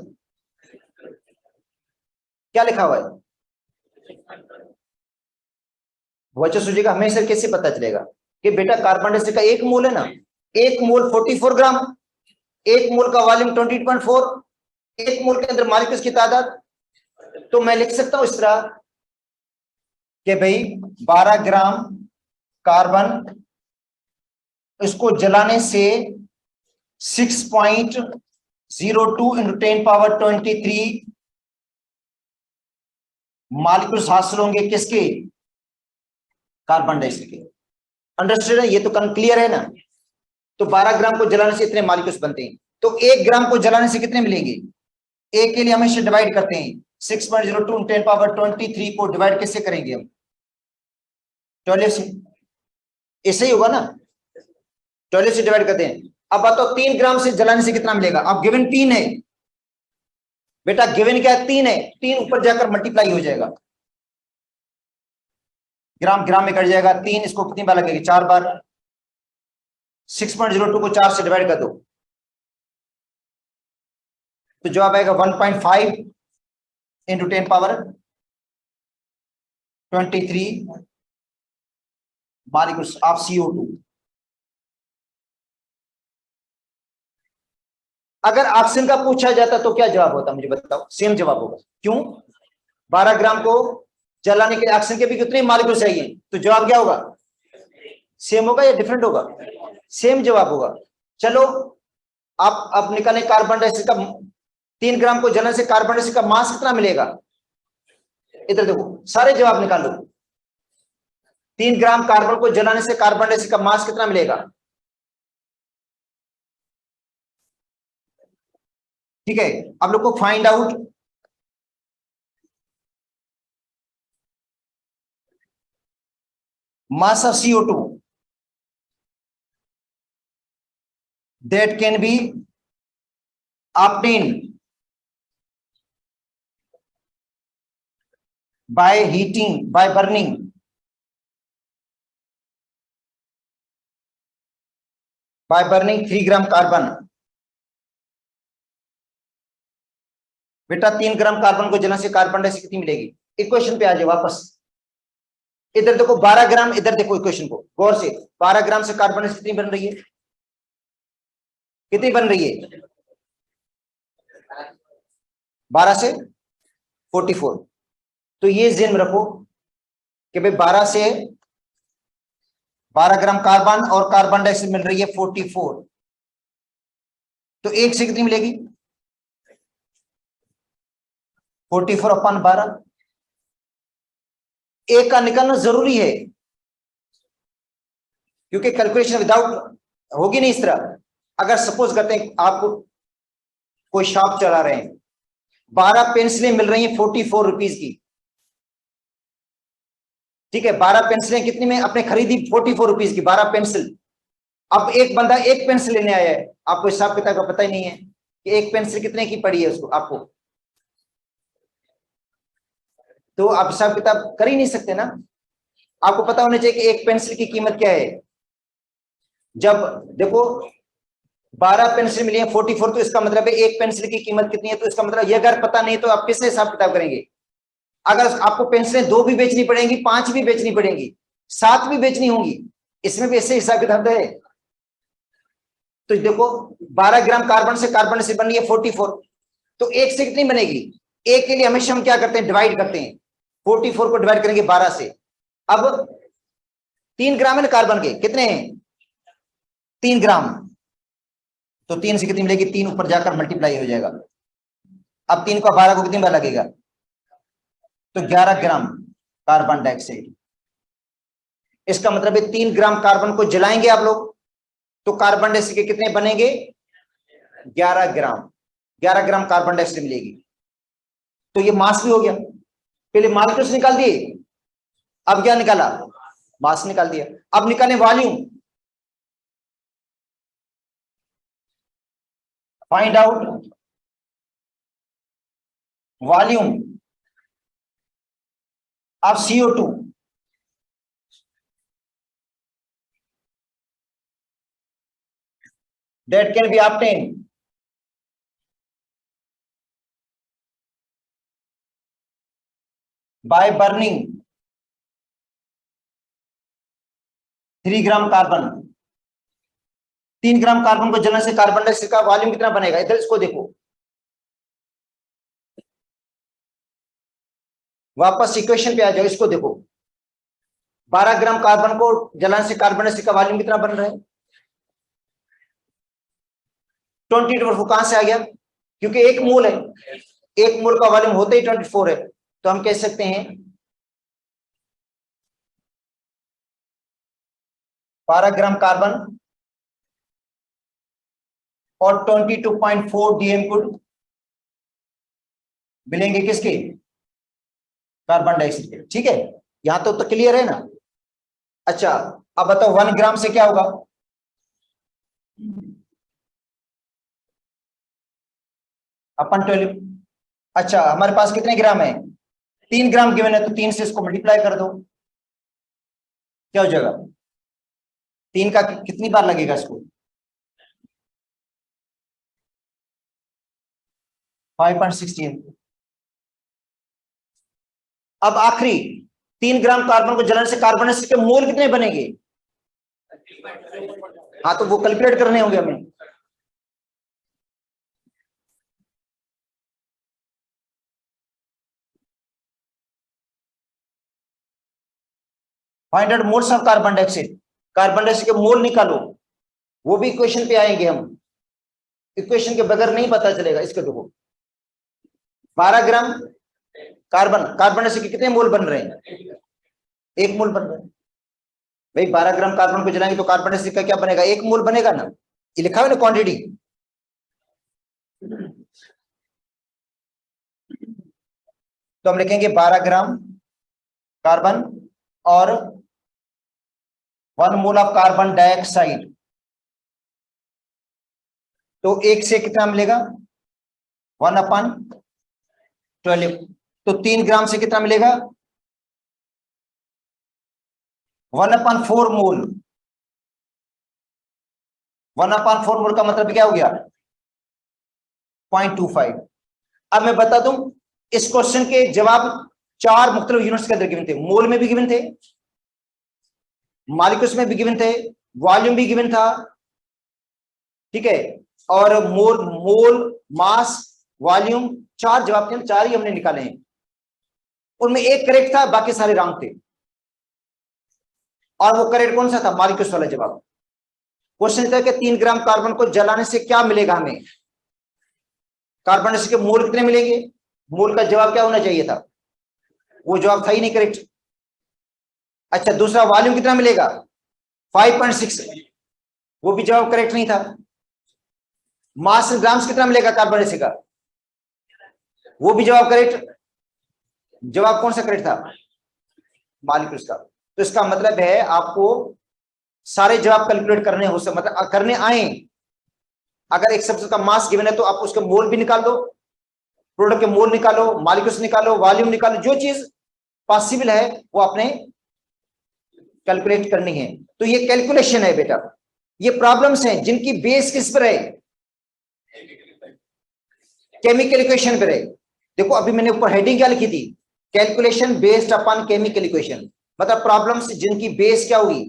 क्या लिखा हुआ है? बच्चों सोचिएगा, हमेशा कैसे पता चलेगा कि बेटा कार्बन डाइऑक्साइड का 1 मोल है ना, 1 मोल 44 ग्राम, 1 मोल का वॉल्यूम 20.4, 1 मोल के अंदर मॉलिक्यूल्स की तादाद। तो मैं लिख सकता हूं इस तरह कि भाई 12 ग्राम कार्बन, इसको जलाने से 6.02 इंटू 10 पावर 23 मॉलिक्यूल्स हासिल होंगे किसके, कार्बन डाइऑक्साइड के। अंडरस्टैंड है, ये तो क्लियर है ना। तो 12 ग्राम को जलाने से इतने मॉलिक्यूल्स बनते हैं। तो 1 ग्राम को जलाने से कितने मिलेंगे, एक के लिए हमेशा डिवाइड करते हैं 6.02 10 पावर 23 को डिवाइड कैसे करेंगे हम, 12 से, ऐसे ही होगा ना, 12 से डिवाइड करते हैं। अब बताओ 3 ग्राम से जलाने से कितना मिलेगा। अब गिवन 3 है बेटा, गिवन क्या है, 3 है, 3 ऊपर जाकर मल्टीप्लाई हो जाएगा, ग्राम ग्राम में कट जाएगा, 3 इसको कितनी बार लगेगी, 4 बार। 6.02 को 4 से डिवाइड कर दो तो जवाब आएगा 1.5 into 10 power 23 molecules of CO2। अगर ऑक्सीजन का पूछा जाता तो क्या जवाब होता, मुझे बताओ। सेम जवाब होगा, क्यों, 12 ग्राम को जलाने के लिए ऑक्सीजन के भी कितने मॉलिक्यूल चाहिए, तो जवाब क्या होगा, सेम होगा या डिफरेंट होगा, सेम जवाब होगा। चलो आप अब निकालें कार्बन डाइऑक्साइड का, 3 ग्राम को जलाने से कार्बन डाइऑक्साइड का मास कितना मिलेगा, इधर देखो सारे जवाब निकाल लो। 3 ग्राम कार्बन को जलाने से कार्बन डाइऑक्साइड का मास कितना मिलेगा, ठीक है। आप लोग को find out mass of CO2 that can be obtained by heating, by burning 3 gram carbon. बेटा 3 ग्राम कार्बन को जलाने से कार्बन डाइऑक्साइड कितनी मिलेगी, इक्वेशन पे आ जाओ वापस। इधर देखो 12 ग्राम, इधर देखो इक्वेशन को गौर से, 12 ग्राम से कार्बन डाइऑक्साइड कितनी बन रही है, कितनी बन रही है, 12 से 44। तो ये ज़हन में रखो कि भाई 12 ग्राम कार्बन और कार्बन डाइऑक्साइड मिल रही है 44, तो एक से कितनी मिलेगी, 44 अपन 12, एक का निकालना जरूरी है क्योंकि कैलकुलेशन विदाउट होगी नहीं इस तरह। अगर सपोज करते हैं आप कोई शॉप चला रहे हैं, 12 पेंसिलें मिल रही हैं 44 रुपीज की, ठीक है, 12 पेंसिलें कितनी में आपने खरीदी, 44 रुपीज की 12 पेंसिल। अब एक बंदा एक पेंसिल लेने आया है, आपको हिसाब किताब का पता ही नहीं है कि एक पेंसिल कितने की पड़ी है उसको, आपको तो आप हिसाब किताब कर ही नहीं सकते ना। आपको पता होना चाहिए कि एक पेंसिल की कीमत क्या है। जब देखो 12 पेंसिल मिली है 44, तो इसका मतलब है एक पेंसिल की कीमत कितनी है, तो इसका मतलब ये अगर पता नहीं तो आप किससे हिसाब किताब करेंगे। अगर आपको पेंसिलें 2 भी बेचनी पड़ेंगी, 5 भी बेचनी पड़ेंगी, 7 भी बेचनी होंगी, इसमें भी ऐसे हिसाब किताब है। तो देखो 12 ग्राम कार्बन से कार्बन से बन रही है 44, तो एक से कितनी बनेगी, एक के लिए हमेशा हम क्या करते हैं, डिवाइड करते हैं, 44 को डिवाइड करेंगे 12 से। अब 3 ग्राम है ना कार्बन के, कितने हैं, 3 ग्राम, तो 3 से कितनी मिलेगी, 3 ऊपर जाकर मल्टीप्लाई हो जाएगा। अब 3 को 12 को कितनी बार लगेगा, तो 11 ग्राम कार्बन डाइऑक्साइड। इसका मतलब है 3 ग्राम कार्बन को जलाएंगे आप लोग तो कार्बन डाइऑक्साइड के कितने बनेंगे, 11 ग्राम, 11 ग्राम कार्बन डाइऑक्साइड मिलेगी। तो ये मास भी हो गया, पहले मॉलिक्यूल्स निकाल दिए, अब क्या निकाला, मास निकाल दिया। अब निकालें volume, find out volume of CO2 that can be obtained by burning 3 gram carbon. 3 gram carbon को जलाने से कार्बन डाइऑक्साइड का वॉल्यूम कितना बनेगा, इधर इसको देखो, वापस इक्वेशन पे आ जाओ, इसको देखो, 12 ग्राम कार्बन को जलाने से कार्बन डाइऑक्साइड का वॉल्यूम कितना बन रहा है, 24 कहां से आ गया, क्योंकि एक मोल है, एक मोल का वॉल्यूम होते ही 24 है, तो हम कह सकते हैं 12 ग्राम कार्बन और 22.4 डीएम कुल मिलेंगे किसके, कार्बन डाइऑक्साइड के। ठीक है, यहां तो क्लियर है ना। अच्छा अब बताओ 1 ग्राम से क्या होगा, अपन 12। अच्छा हमारे पास कितने ग्राम है, 3 ग्राम गिवन है, तो 3 से इसको मल्टीप्लाई कर दो, क्या हो जाएगा, 3 का कितनी बार लगेगा इसको, 5.16। अब आखिरी 3 ग्राम कार्बन को जलाने से कार्बन डाइऑक्साइड के मोल कितने बनेंगे, हाँ तो वो कैलकुलेट करने होंगे हमें। Find out moles of carbon dioxide, carbon dioxide के मोल निकालो, वो भी इक्वेशन पे आएंगे हम, इक्वेशन के बगैर नहीं पता चलेगा। इसके देखो 12 ग्राम कार्बन, कार्बन डाइऑक्साइड के कितने मोल बन रहे हैं, 1 मोल बन रहे हैं। भाई 12 ग्राम कार्बन को जलाएंगे तो कार्बन डाइऑक्साइड का क्या बनेगा, 1 मोल बनेगा ना, ये लिखा हुआ है ना क्वांटिटी। तो हम लिखेंगे 12 ग्राम कार्बन और 1 मोल ऑफ कार्बन डाइऑक्साइड, तो 1 से कितना मिलेगा 1/12। तो 3 ग्राम से कितना मिलेगा 1/4 मोल, 1/4 मोल का मतलब क्या हो गया 0.25। अब मैं बता दूं इस क्वेश्चन के जवाब 4 मुख्तलिफ यूनिट्स के अंदर गिवन थे, मोल में भी गिवन थे, मॉलिक्यूल्स में भी गिवन थे, वॉल्यूम भी गिवन था, ठीक है, और मोल मास वॉल्यूम, 4 जवाब थे, 4 ही हमने निकाले हैं, उनमें एक करेक्ट था, बाकी सारे रॉन्ग थे। और वो करेक्ट कौन सा था, मॉलिक्यूल्स वाला जवाब। क्वेश्चन था कि 3 ग्राम कार्बन को जलाने से क्या मिलेगा हमें, कार्बन डाइऑक्साइड के मोल कितने मिलेंगे, मोल का जवाब क्या होना चाहिए था, वो जवाब था ही नहीं करेक्ट। अच्छा दूसरा वॉल्यूम कितना मिलेगा 5.6, वो भी जवाब करेक्ट नहीं था। मास ग्राम्स कितना मिलेगा कार्बन डाइऑक्साइड का, वो भी जवाब करेक्ट, जवाब कौन सा करेक्ट था, मॉलिक्यूल्स का। तो इसका मतलब है आपको सारे जवाब कैलकुलेट करने हो सकते, मतलब करने आए। अगर एक सब्सटेंस का मास गिवन है तो आप उसके मोल भी निकाल दो, प्रोडक्ट के मोल निकालो, मॉलिक्यूल्स निकालो, वॉल्यूम निकालो, जो चीज पॉसिबल है वो आपने कैलकुलेट करनी है। तो ये कैलकुलेशन है बेटा, ये प्रॉब्लम्स हैं जिनकी बेस किस पर है, केमिकल इक्वेशन पर है। देखो अभी मैंने ऊपर हेडिंग क्या लिखी थी, calculation based upon chemical equation, मतलब प्रॉब्लम्स जिनकी बेस क्या हुई,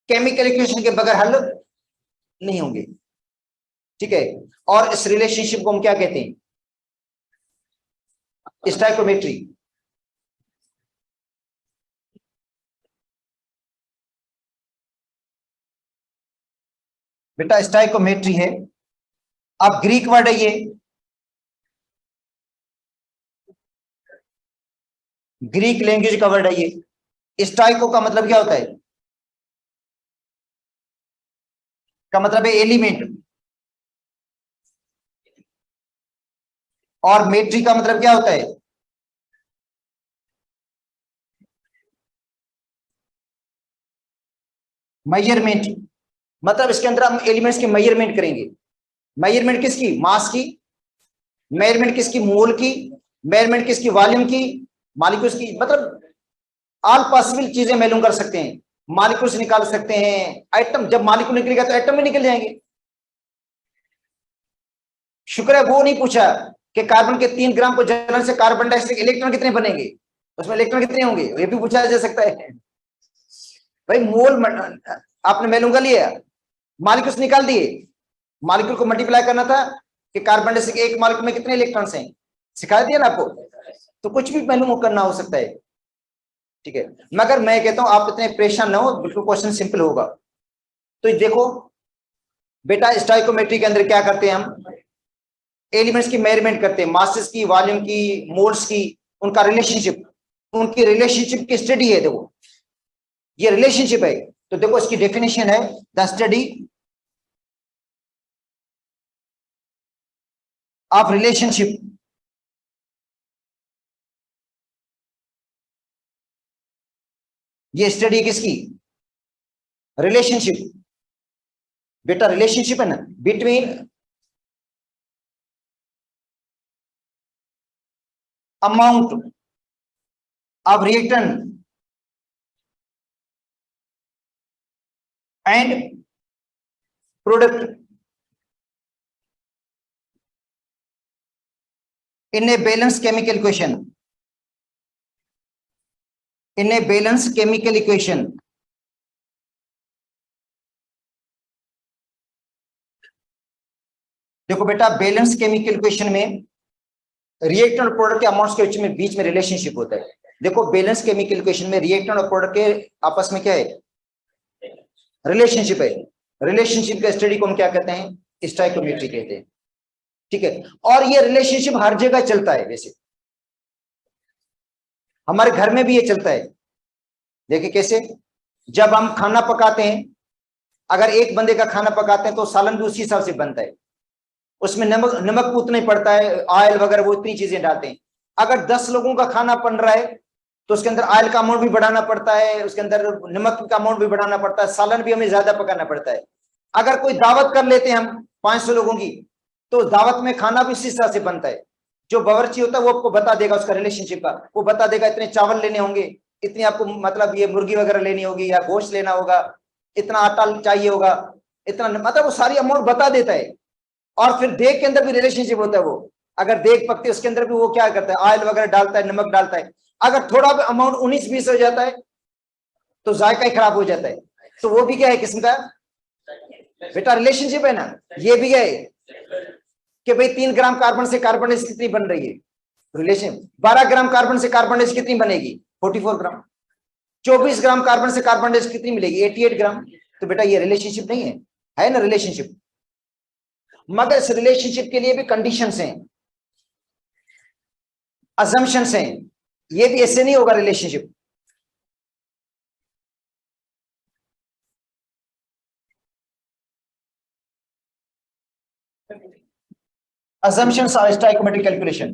केमिकल इक्वेशन के बगैर हल नहीं होंगे, ठीक है। और इस रिलेशनशिप को हम क्या कहते हैं, स्टोइकोमेट्री। बेटा स्टोइकोमेट्री है, अब ग्रीक वर्ड है ये, ग्रीक लैंग्वेज का वर्ड है ये। स्टोइको का मतलब क्या होता है, का मतलब है एलिमेंट, और मेट्री का मतलब क्या होता है, मेजरमेंट। मतलब इसके अंदर हम एलिमेंट्स की मेजरमेंट करेंगे। मेजरमेंट किसकी, मास की, मेजरमेंट किसकी, मोल की, मेजरमेंट किसकी, वॉल्यूम की, मॉलिक्यूल्स की, मतलब ऑल पॉसिबल चीजें मालूम कर सकते हैं, मॉलिक्यूल्स निकाल सकते हैं, एटम, जब मॉलिक्यूल निकलेगा तो एटम भी निकल जाएंगे। शुक्र है वो नहीं पूछा कि कार्बन के 3 ग्राम को जलाने से कार्बन डाइऑक्साइड इलेक्ट्रॉन कितने बनेंगे, उसमें इलेक्ट्रॉन कितने होंगे, ये भी पूछा जा सकता है। भाई मोल आपने मालूम कर लिया, मॉलिक्यूल्स निकाल दिए, मॉलिक्यूल को मल्टीप्लाई करना था कि कार्बन डाइऑक्साइड के एक मॉलिक्यूल में कितने इलेक्ट्रॉन्स हैं, सिखा दिया ना आपको। तो कुछ भी मालूम करना हो सकता है, ठीक है। मगर मैं कहता हूं आप इतने परेशान ना हो, बिल्कुल क्वेश्चन सिंपल होगा। तो देखो बेटा स्टोइकोमेट्री के अंदर क्या करते हैं हम, एलिमेंट्स की मेजरमेंट करते हैं, मासेस की, वॉल्यूम की, मोल्स की, उनका रिलेशनशिप, उनकी रिलेशनशिप की स्टडी है। देखो ये रिलेशनशिप है, तो देखो इसकी डेफिनेशन है द स्टडी ऑफ रिलेशनशिप। ये स्टडी किसकी? रिलेशनशिप। बेटा रिलेशनशिप है ना between amount of reactant and product in a balanced chemical equation. In a balanced chemical equation, देखो बेटा बैलेंस केमिकल इक्वेशन में रिएक्टेंट और प्रोडक्ट के अमाउंट्स के बीच में रिलेशनशिप होता है। देखो बैलेंस केमिकल इक्वेशन में रिएक्टेंट और प्रोडक्ट के आपस में क्या है? रिलेशनशिप है। रिलेशनशिप का स्टडी को हम क्या कहते हैं? स्टोइकियोमेट्री कहते हैं। ठीक है, और ये रिलेशनशिप हर जगह चलता है। वैसे हमारे घर में भी ये चलता है। देखिए कैसे, जब हम खाना पकाते हैं, अगर एक बंदे का खाना पकाते हैं तो सालन भी उसी हिसाब से बनता है। उसमें नमक उतना ही पड़ता है, ऑयल वगैरह वो इतनी चीजें डालते हैं। अगर 10 लोगों का खाना बन रहा है तो उसके अंदर ऑयल का अमाउंट भी बढ़ाना पड़ता है, उसके अंदर नमक का अमाउंट भी बढ़ाना पड़ता है, सालन भी हमें ज्यादा पकाना पड़ता है। अगर कोई दावत कर लेते हैं हम 500 लोगों की, तो दावत में खाना भी इसी तरह से बनता है। जो बावर्ची होता है वो आपको बता देगा उसका रिलेशनशिप का, वो बता देगा इतने चावल लेने होंगे, इतनी आपको मतलब ये मुर्गी वगैरह लेनी होगी या गोश्त लेना होगा, इतना आटा चाहिए होगा, इतना, मतलब वो सारी अमाउंट बता देता है। और फिर देग के अंदर भी रिलेशनशिप होता है। वो अगर देग पकती है उसके अंदर भी वो क्या करता है? ऑयल वगैरह डालता है, नमक डालता है। अगर थोड़ा भी अमाउंट 19-20 हो जाता है तो जायका ही खराब हो जाता है। तो वो भी क्या है किस्म का बेटा रिलेशनशिप है ना। ये भी है कि भाई 3 ग्राम कार्बन से कार्बन डाइऑक्साइड कितनी बन रही है? रिलेशन। 12 ग्राम कार्बन से कार्बन डाइऑक्साइड कितनी बनेगी? 44 ग्राम। 24 ग्राम कार्बन से कार्बन डाइऑक्साइड कितनी मिलेगी? 88 ग्राम। तो बेटा ये रिलेशनशिप नहीं है ना रिलेशनशिप। मगर इस रिलेशनशिप के लिए भी कंडीशंस हैं, अजम्पशंस हैं। ये भी ऐसे नहीं होगा relationship. assumptions are stoichiometric calculation.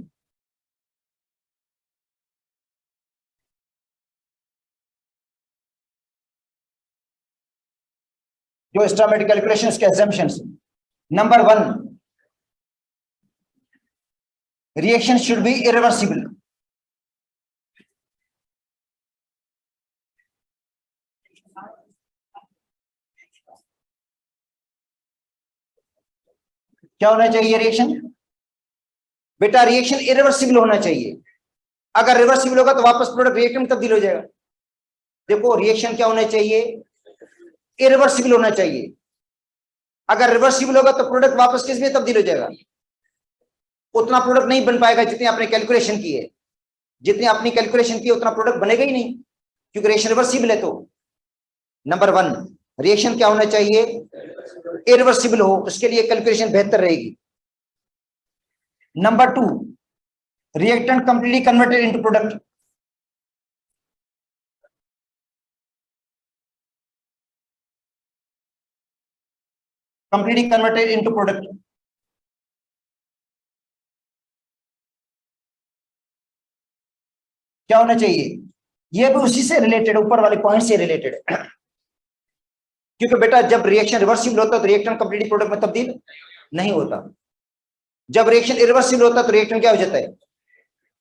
जो stoichiometric calculation के assumptions, number 1, reaction should be irreversible. क्या होना चाहिए रिएक्शन? बेटा रिएक्शन इरिवर्सिबल होना चाहिए। अगर रिवर्सिबल होगा तो वापस प्रोडक्ट रिएक्टेंट में तब्दील हो जाएगा। देखो रिएक्शन क्या होना चाहिए? इरिवर्सिबल होना चाहिए। अगर रिवर्सिबल होगा तो प्रोडक्ट वापस किस में तब्दील हो जाएगा? उतना प्रोडक्ट नहीं बन पाएगा जितनी आपने कैलकुलेशन की है। जितनी आपने कैलकुलेशन की उतना प्रोडक्ट बनेगा ही नहीं, क्योंकि रिएक्शन रिवर्सिबल है। तो नंबर 1 रिएक्शन क्या होना चाहिए? इरिवर्सिबल हो, उसके लिए कैलकुलेशन बेहतर रहेगी। Number 2 reactant completely converted into product. Completely converted into product. क्या होना चाहिए? ये भी उसी से रिलेटेड, ऊपर वाले पॉइंट से रिलेटेड है। क्योंकि बेटा जब रिएक्शन रिवर्सिबल होता है तो रिएक्टेंट कंप्लीटली प्रोडक्ट में तब्दील नहीं होता। जब रिएक्शन इरिवर्सिबल होता है तो रिएक्टेंट क्या हो जाता है?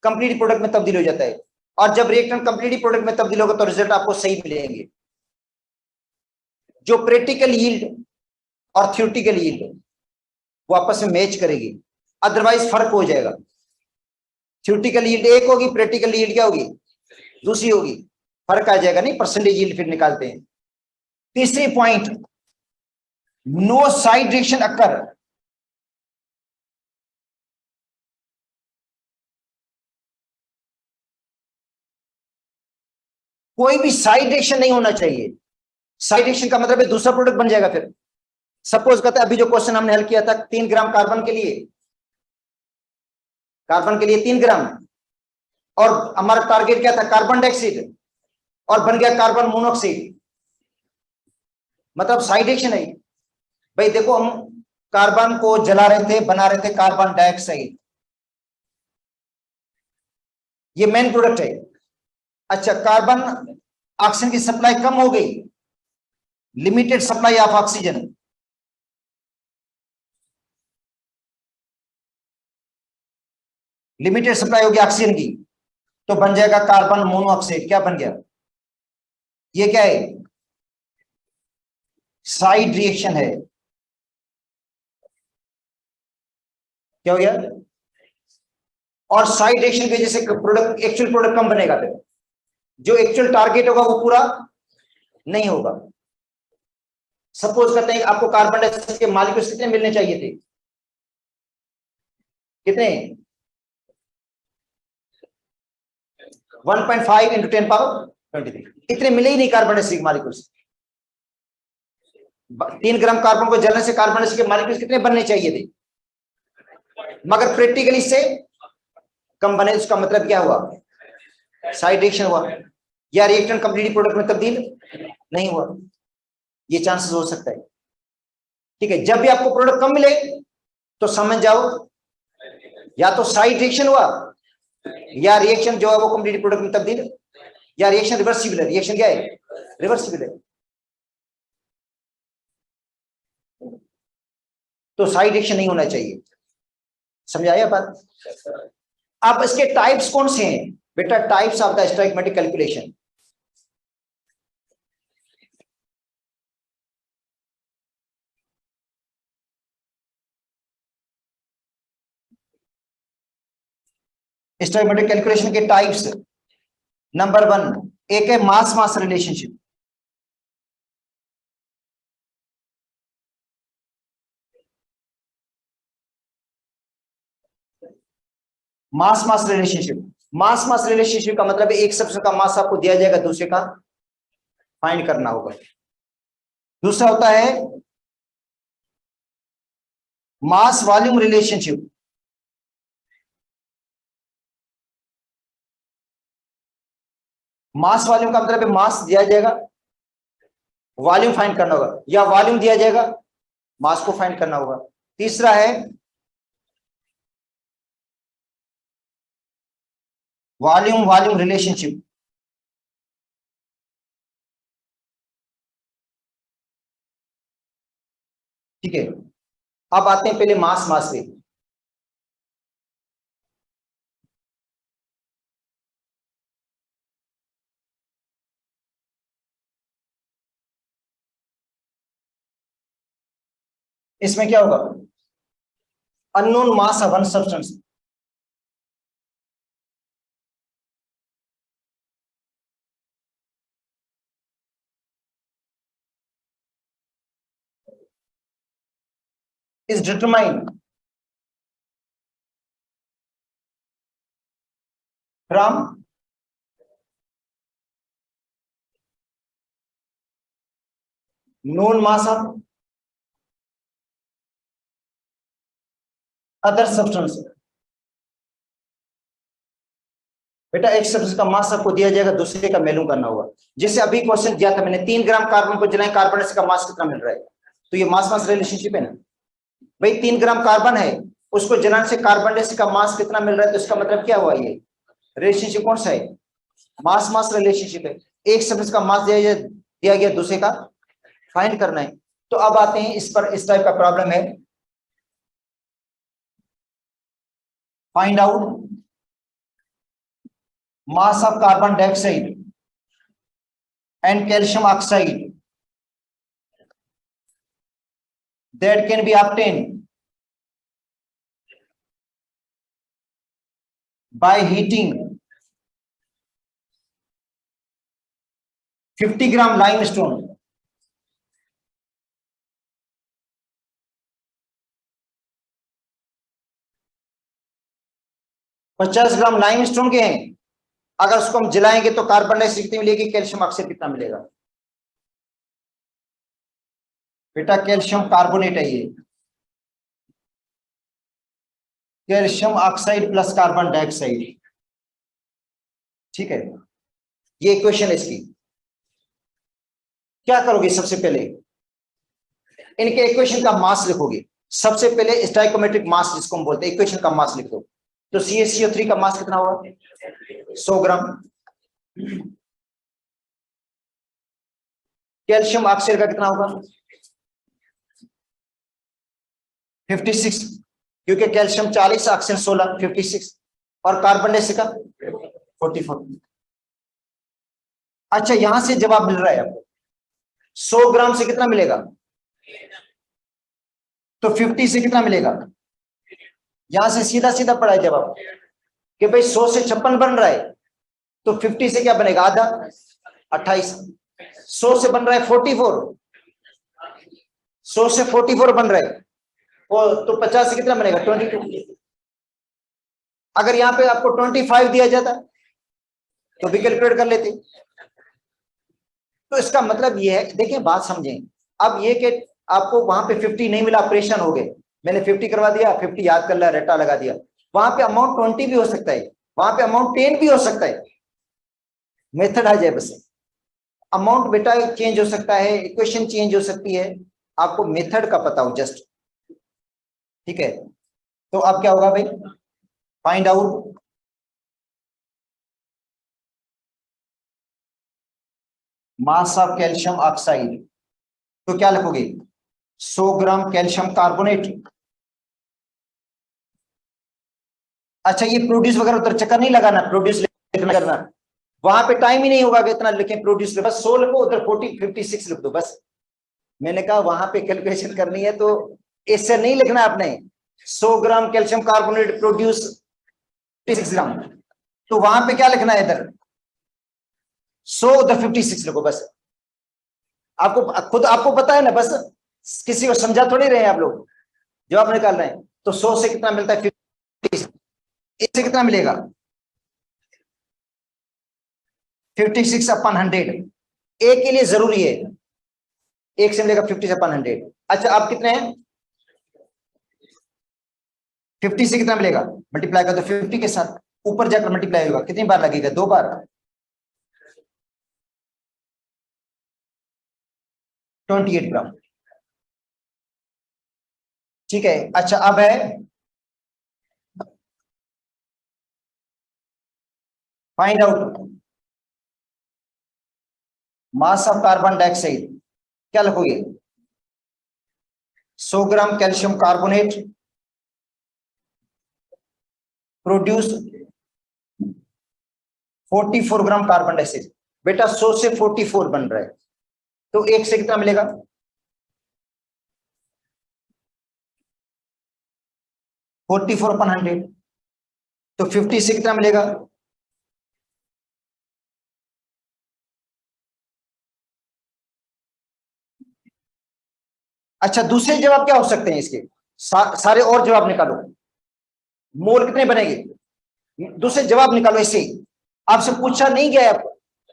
कंप्लीट प्रोडक्ट में तब्दील हो जाता है। और जब रिएक्टेंट कंप्लीट प्रोडक्ट में तब्दील होगा तो रिजल्ट आपको सही मिलेंगे। जो प्रैक्टिकल यील्ड और थ्योरेटिकल यील्ड वो आपस में मैच करेगी, अदरवाइज फर्क हो जाएगा। थ्योरेटिकल यील्ड एक होगी, प्रैक्टिकल यील्ड क्या होगी? दूसरी होगी, फर्क आ जाएगा। नहीं, परसेंटेज यील्ड फिर निकालते हैं। तीसरी point, no side reaction occur. कोई भी साइड रिएक्शन नहीं होना चाहिए। साइड रिएक्शन का मतलब है दूसरा प्रोडक्ट बन जाएगा। फिर सपोज करते हैं अभी जो क्वेश्चन हमने हल किया था 3 ग्राम कार्बन के लिए 3 ग्राम और हमारा टारगेट क्या था, कार्बन डाइऑक्साइड, और बन गया कार्बन मोनोऑक्साइड, मतलब साइड रिएक्शन है भाई। देखो हम कार्बन को जला रहे थे, बना रहे थे कार्बन डाइऑक्साइड, ये मेन प्रोडक्ट है। अच्छा, कार्बन ऑक्सीजन की सप्लाई कम हो गई, limited supply of oxygen, limited supply होगी ऑक्सीजन की, तो बन जाएगा कार्बन मोनोऑक्साइड। क्या बन गया, ये क्या है, साइड रिएक्शन है। क्या हो गया, और साइड रिएक्शन की वजह से प्रोडक्ट, एक्चुअल प्रोडक्ट कम बनेगा, फिर जो एक्चुअल टारगेट होगा वो पूरा नहीं होगा। सपोज करते हैं आपको कार्बन डाइऑक्साइड के मॉलिक्यूल्स कितने मिलने चाहिए थे, कितने, 1.5 × 10⁻23, इतने मिले ही नहीं carbon dioxide molecules. 3 gram carbon को जलने से कार्बन डाइऑक्साइड के मॉलिक्यूल्स कितने बनने चाहिए थे, मगर प्रैक्टिकली से कम बने। उसका मतलब क्या हुआ, साइड रिएक्शन हुआ, या रिएक्टेंट कंप्लीटली प्रोडक्ट में तब्दील नहीं हुआ। ये चांसेस हो सकता है। ठीक है, जब भी आपको प्रोडक्ट कम मिले तो समझ जाओ या तो साइड रिएक्शन हुआ, या रिएक्शन जो है वो कंप्लीटली प्रोडक्ट में तब्दील, या रिएक्शन रिवर्सिबल है। रिएक्शन क्या है, रिवर्सिबल है। तो साइड रिएक्शन नहीं होना चाहिए। समझाया बात। अब इसके टाइप्स कौन से हैं बेटा, types of the stoichiometric calculation. Stoichiometric calculation के टाइप्स, नंबर 1, एक है मास मास रिलेशनशिप। मास मास रिलेशनशिप, मास मास रिलेशनशिप का मतलब है एक सब्सटेंस का मास आपको दिया जाएगा, दूसरे का फाइंड करना होगा। दूसरा होता है mass volume relationship. Mass volume का मतलब है मास दिया जाएगा, वॉल्यूम फाइंड करना होगा, या वॉल्यूम दिया जाएगा, मास को फाइंड करना होगा। तीसरा है वॉल्यूम वॉल्यूम रिलेशनशिप। ठीक है, अब आते हैं पहले मास मास पे। इसमें क्या होगा, unknown mass of one substance. is determined from known mass of other substance। बेटा एक सब्सटेंस का मास आपको दिया जाएगा, दूसरे का मालूम करना होगा। जैसे अभी क्वेश्चन दिया था मैंने, 3 ग्राम कार्बन को जलाएं, कार्बन डाइऑक्साइड का मास कितना मिल रहा है, तो ये मास मास रिलेशनशिप है ना भाई। 3 ग्राम कार्बन है, उसको जलाने से कार्बन डाइऑक्साइड का मास कितना मिल रहा है, तो इसका मतलब क्या हुआ, ये रिलेशनशिप कौन सा है, मास मास रिलेशनशिप है। एक सब्सटेंस का मास दिया गया, दूसरे का फाइंड करना है। तो अब आते हैं इस पर, इस टाइप का प्रॉब्लम है, find out mass of carbon dioxide and calcium oxide that can be obtained by heating 50 gram limestone, पचास ग्राम लाइमस्टोन के हैं, अगर उसको हम जलाएंगे तो कार्बन डाइऑक्साइड कितनी मिलेगी, कैल्शियम ऑक्साइड कितना मिलेगा बेटा, कैल्शियम कार्बोनेट है ये, calcium oxide plus carbon dioxide. ठीक है, ये इक्वेशन है इसकी। क्या करोगे सबसे पहले, इनके इक्वेशन का मास लिखोगे। सबसे पहले स्टाइकोमेट्रिक मास जिसको हम बोलते हैं, इक्वेशन का मास लिख दो। तो CaCO3 का मास कितना होगा, 100 ग्राम। कैल्शियम ऑक्साइड का कितना होगा, 56, क्योंकि कैल्शियम 40, ऑक्सीजन 16, 56। और कार्बन डाइऑक्साइड का 44। अच्छा, यहां से जवाब मिल रहा है आपको, 100 ग्राम से कितना मिलेगा, तो 50 से कितना मिलेगा। यहां से सीधा सीधा पड़ा है जवाब कि भाई 100 से 56 बन रहा है, तो 50 से क्या बनेगा, आधा, 28। 100 से बन रहा है 44, 100 से 44 बन रहा है, और तो 50 से कितना बनेगा, 22। अगर यहां पे आपको 25 दिया जाता तो भी कैलकुलेट कर लेते। तो इसका मतलब ये है, देखिए बात समझें, अब ये कि आपको वहां पे 50 नहीं मिला, ऑपरेशन हो गए, मैंने 50 करवा दिया, 50 याद कर लिया, रट्टा लगा दिया। वहां पे अमाउंट 20 भी हो सकता है, वहां पे अमाउंट 10 भी हो सकता है, मेथड आ जाए बस। अमाउंट बेटा चेंज हो सकता है, इक्वेशन चेंज हो सकती है, आपको मेथड का पता हो जस्ट। ठीक है, तो अब क्या होगा भाई, find out mass of calcium oxide. तो क्या लिखोगे, 100 ग्राम कैल्शियम कार्बोनेट। अच्छा, ये प्रोड्यूस वगैरह उधर चक्कर नहीं लगाना, प्रोड्यूस लिखना करना, वहां पे टाइम ही नहीं होगा कि इतना लिखें प्रोड्यूस, बस 100 लिखो, उधर 40 56 लिख दो बस। मैंने कहा वहां पे कैलकुलेशन करनी है तो इससे नहीं लिखना आपने, 100 ग्राम कैल्शियम कार्बोनेट प्रोड्यूस 56 ग्राम, तो वहां पे क्या लिखना है, इधर 100 उधर 56 लिखो बस। आपको खुद आपको पता है ना, बस किसी को समझा थोड़ी रहे हैं आप लोग, जवाब निकाल रहे हैं। तो 100 से कितना मिलता है, 50, इससे कितना मिलेगा, 56/100। एक के लिए जरूरी है, एक से मिलेगा 50/100। अच्छा, आप कितने हैं, 50 से कितना मिलेगा, मल्टीप्लाई कर दो 50 के साथ, ऊपर जाकर मल्टीप्लाई होगा, कितनी बार लगेगा, 2 बार, 28 ग्राम। ठीक है, अच्छा अब है find out mass of carbon dioxide. क्या लिखोगे, 100 ग्राम calcium carbonate produce 44 gram carbon dioxide. बेटा 100 से 44 बन रहा है, तो एक से कितना मिलेगा, 44/100। तो 50 से कितना मिलेगा, अच्छा दूसरे जवाब क्या हो सकते हैं इसके, सारे और जवाब निकालो, मोल कितने बनेंगे, दूसरे जवाब निकालो इससे। आपसे पूछा नहीं गया है,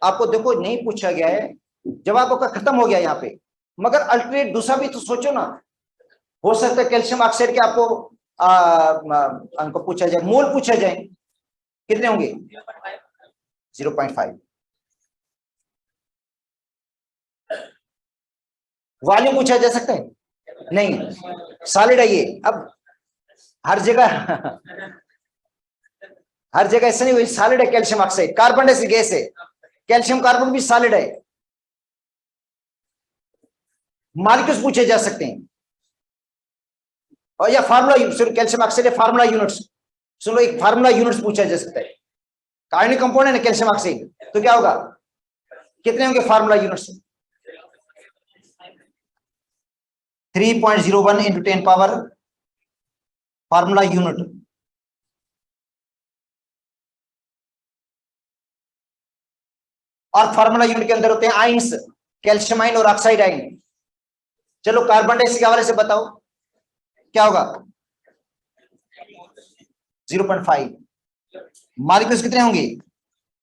आपको देखो नहीं पूछा गया है, जवाब आपका खत्म हो गया यहाँ पे, मगर अल्टरनेट दूसरा भी तो सोचो ना। हो सकता है कैल्शियम ऑक्साइड के आपको हमको पूछा जाए, मोल पूछा जाए, कितने होंगे, 0.5। वॉल्यूम पूछा जा सकता है, नहीं, सॉलिड है ये। अब हर जगह हर जगह ऐसा नहीं हुई, सॉलिड है calcium oxide, carbon dioxide gas है, कैल्शियम कार्बन भी सॉलिड है। मॉलिक्यूल्स पूछे जा सकते हैं, और या formula, calcium oxide formula units, सुनो एक फार्मूला यूनिट्स पूछा जा सकता है, कार्बनिक कंपाउंड है ना कैल्शियम ऑक्साइड, तो क्या होगा, कितने होंगे formula units, 3.01 into 10 power formula unit. और फार्मूला यूनिट के अंदर होते हैं आइंस, कैल्शियम आइन और ऑक्साइड आइन। चलो कार्बन डाइऑक्साइड के हवाले से बताओ क्या होगा, 0.5। मॉलिक्यूल्स कितने होंगे,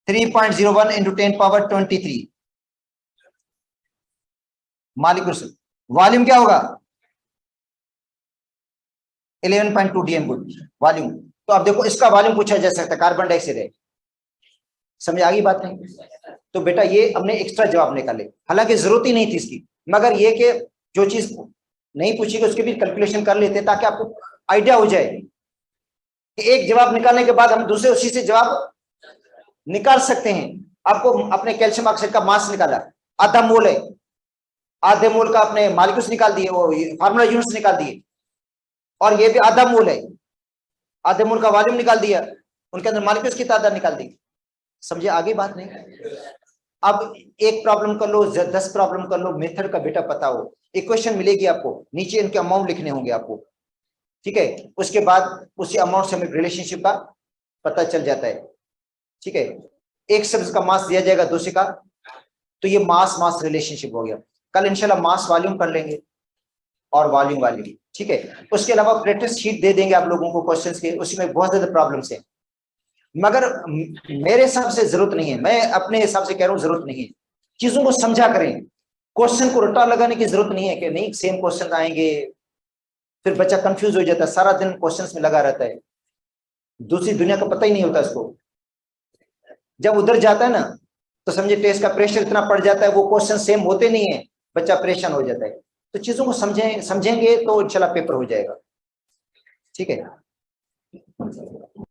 3.01 into 10 पावर 23 मॉलिक्यूल्स। वॉल्यूम क्या होगा, 11.2 dm गुड वॉल्यूम। तो अब देखो इसका वॉल्यूम पूछा जा सकता है, कार्बन डाइऑक्साइड है, समझ आ गई बात नहीं? तो बेटा ये हमने एक्स्ट्रा जवाब निकाले, हालांकि जरूरत ही नहीं थी इसकी, मगर ये कि जो चीज नहीं पूछी गई उसके भी कैलकुलेशन कर लेते ताकि आपको आइडिया हो जाए कि एक जवाब निकालने के बाद हम दूसरे उसी से जवाब निकाल सकते हैं। आपको अपने कैल्शियम ऑक्साइड का मास निकाला, आधा मोल है, आधे मोल का अपने मॉलिक्यूल्स निकाल दिए, वो फार्मूला यूनिट्स निकाल दिए, और ये भी आधा मोल है, आधे मोल का वॉल्यूम निकाल दिया, उनके अंदर मॉलिक्यूल्स की तादाद निकाल दी। समझे आगे बात नहीं? अब एक प्रॉब्लम कर लो, 10 प्रॉब्लम कर लो, मेथड का बेटा पता हो, इक्वेशन मिलेगी आपको, नीचे इनके अमाउंट लिखने होंगे आपको, ठीक है। उसके बाद उसी अमाउंट से हमें रिलेशनशिप का पता चल जाता है, ठीक है। एक सब्ज का मास दिया जाएगा दूसरे का, तो ये मास मास रिलेशनशिप हो गया। कल इंशाल्लाह मास वॉल्यूम कर लेंगे और वॉल्यूम वॉल्यूम, ठीक है। उसके अलावा प्रैक्टिस शीट दे देंगे आप लोगों को क्वेश्चंस के, उसमें बहुत ज्यादा प्रॉब्लम्स हैं, मगर मेरे हिसाब से जरूरत नहीं है, मैं अपने हिसाब से कह रहा हूँ जरूरत नहीं है। चीजों को समझा करें, क्वेश्चन को रट्टा लगाने की जरूरत नहीं है कि नहीं सेम क्वेश्चन आएंगे, फिर बच्चा कंफ्यूज हो जाता है, सारा दिन क्वेश्चंस में लगा रहता है, दूसरी दुनिया का पता ही नहीं होता इसको। जब उधर जाता है ना तो समझे टेस्ट का प्रेशर इतना पड़ जाता है, वो क्वेश्चन सेम होते नहीं है, बच्चा परेशान हो जाता है। तो चीजों को समझेंगे तो इंशाल्लाह पेपर हो जाएगा, ठीक है।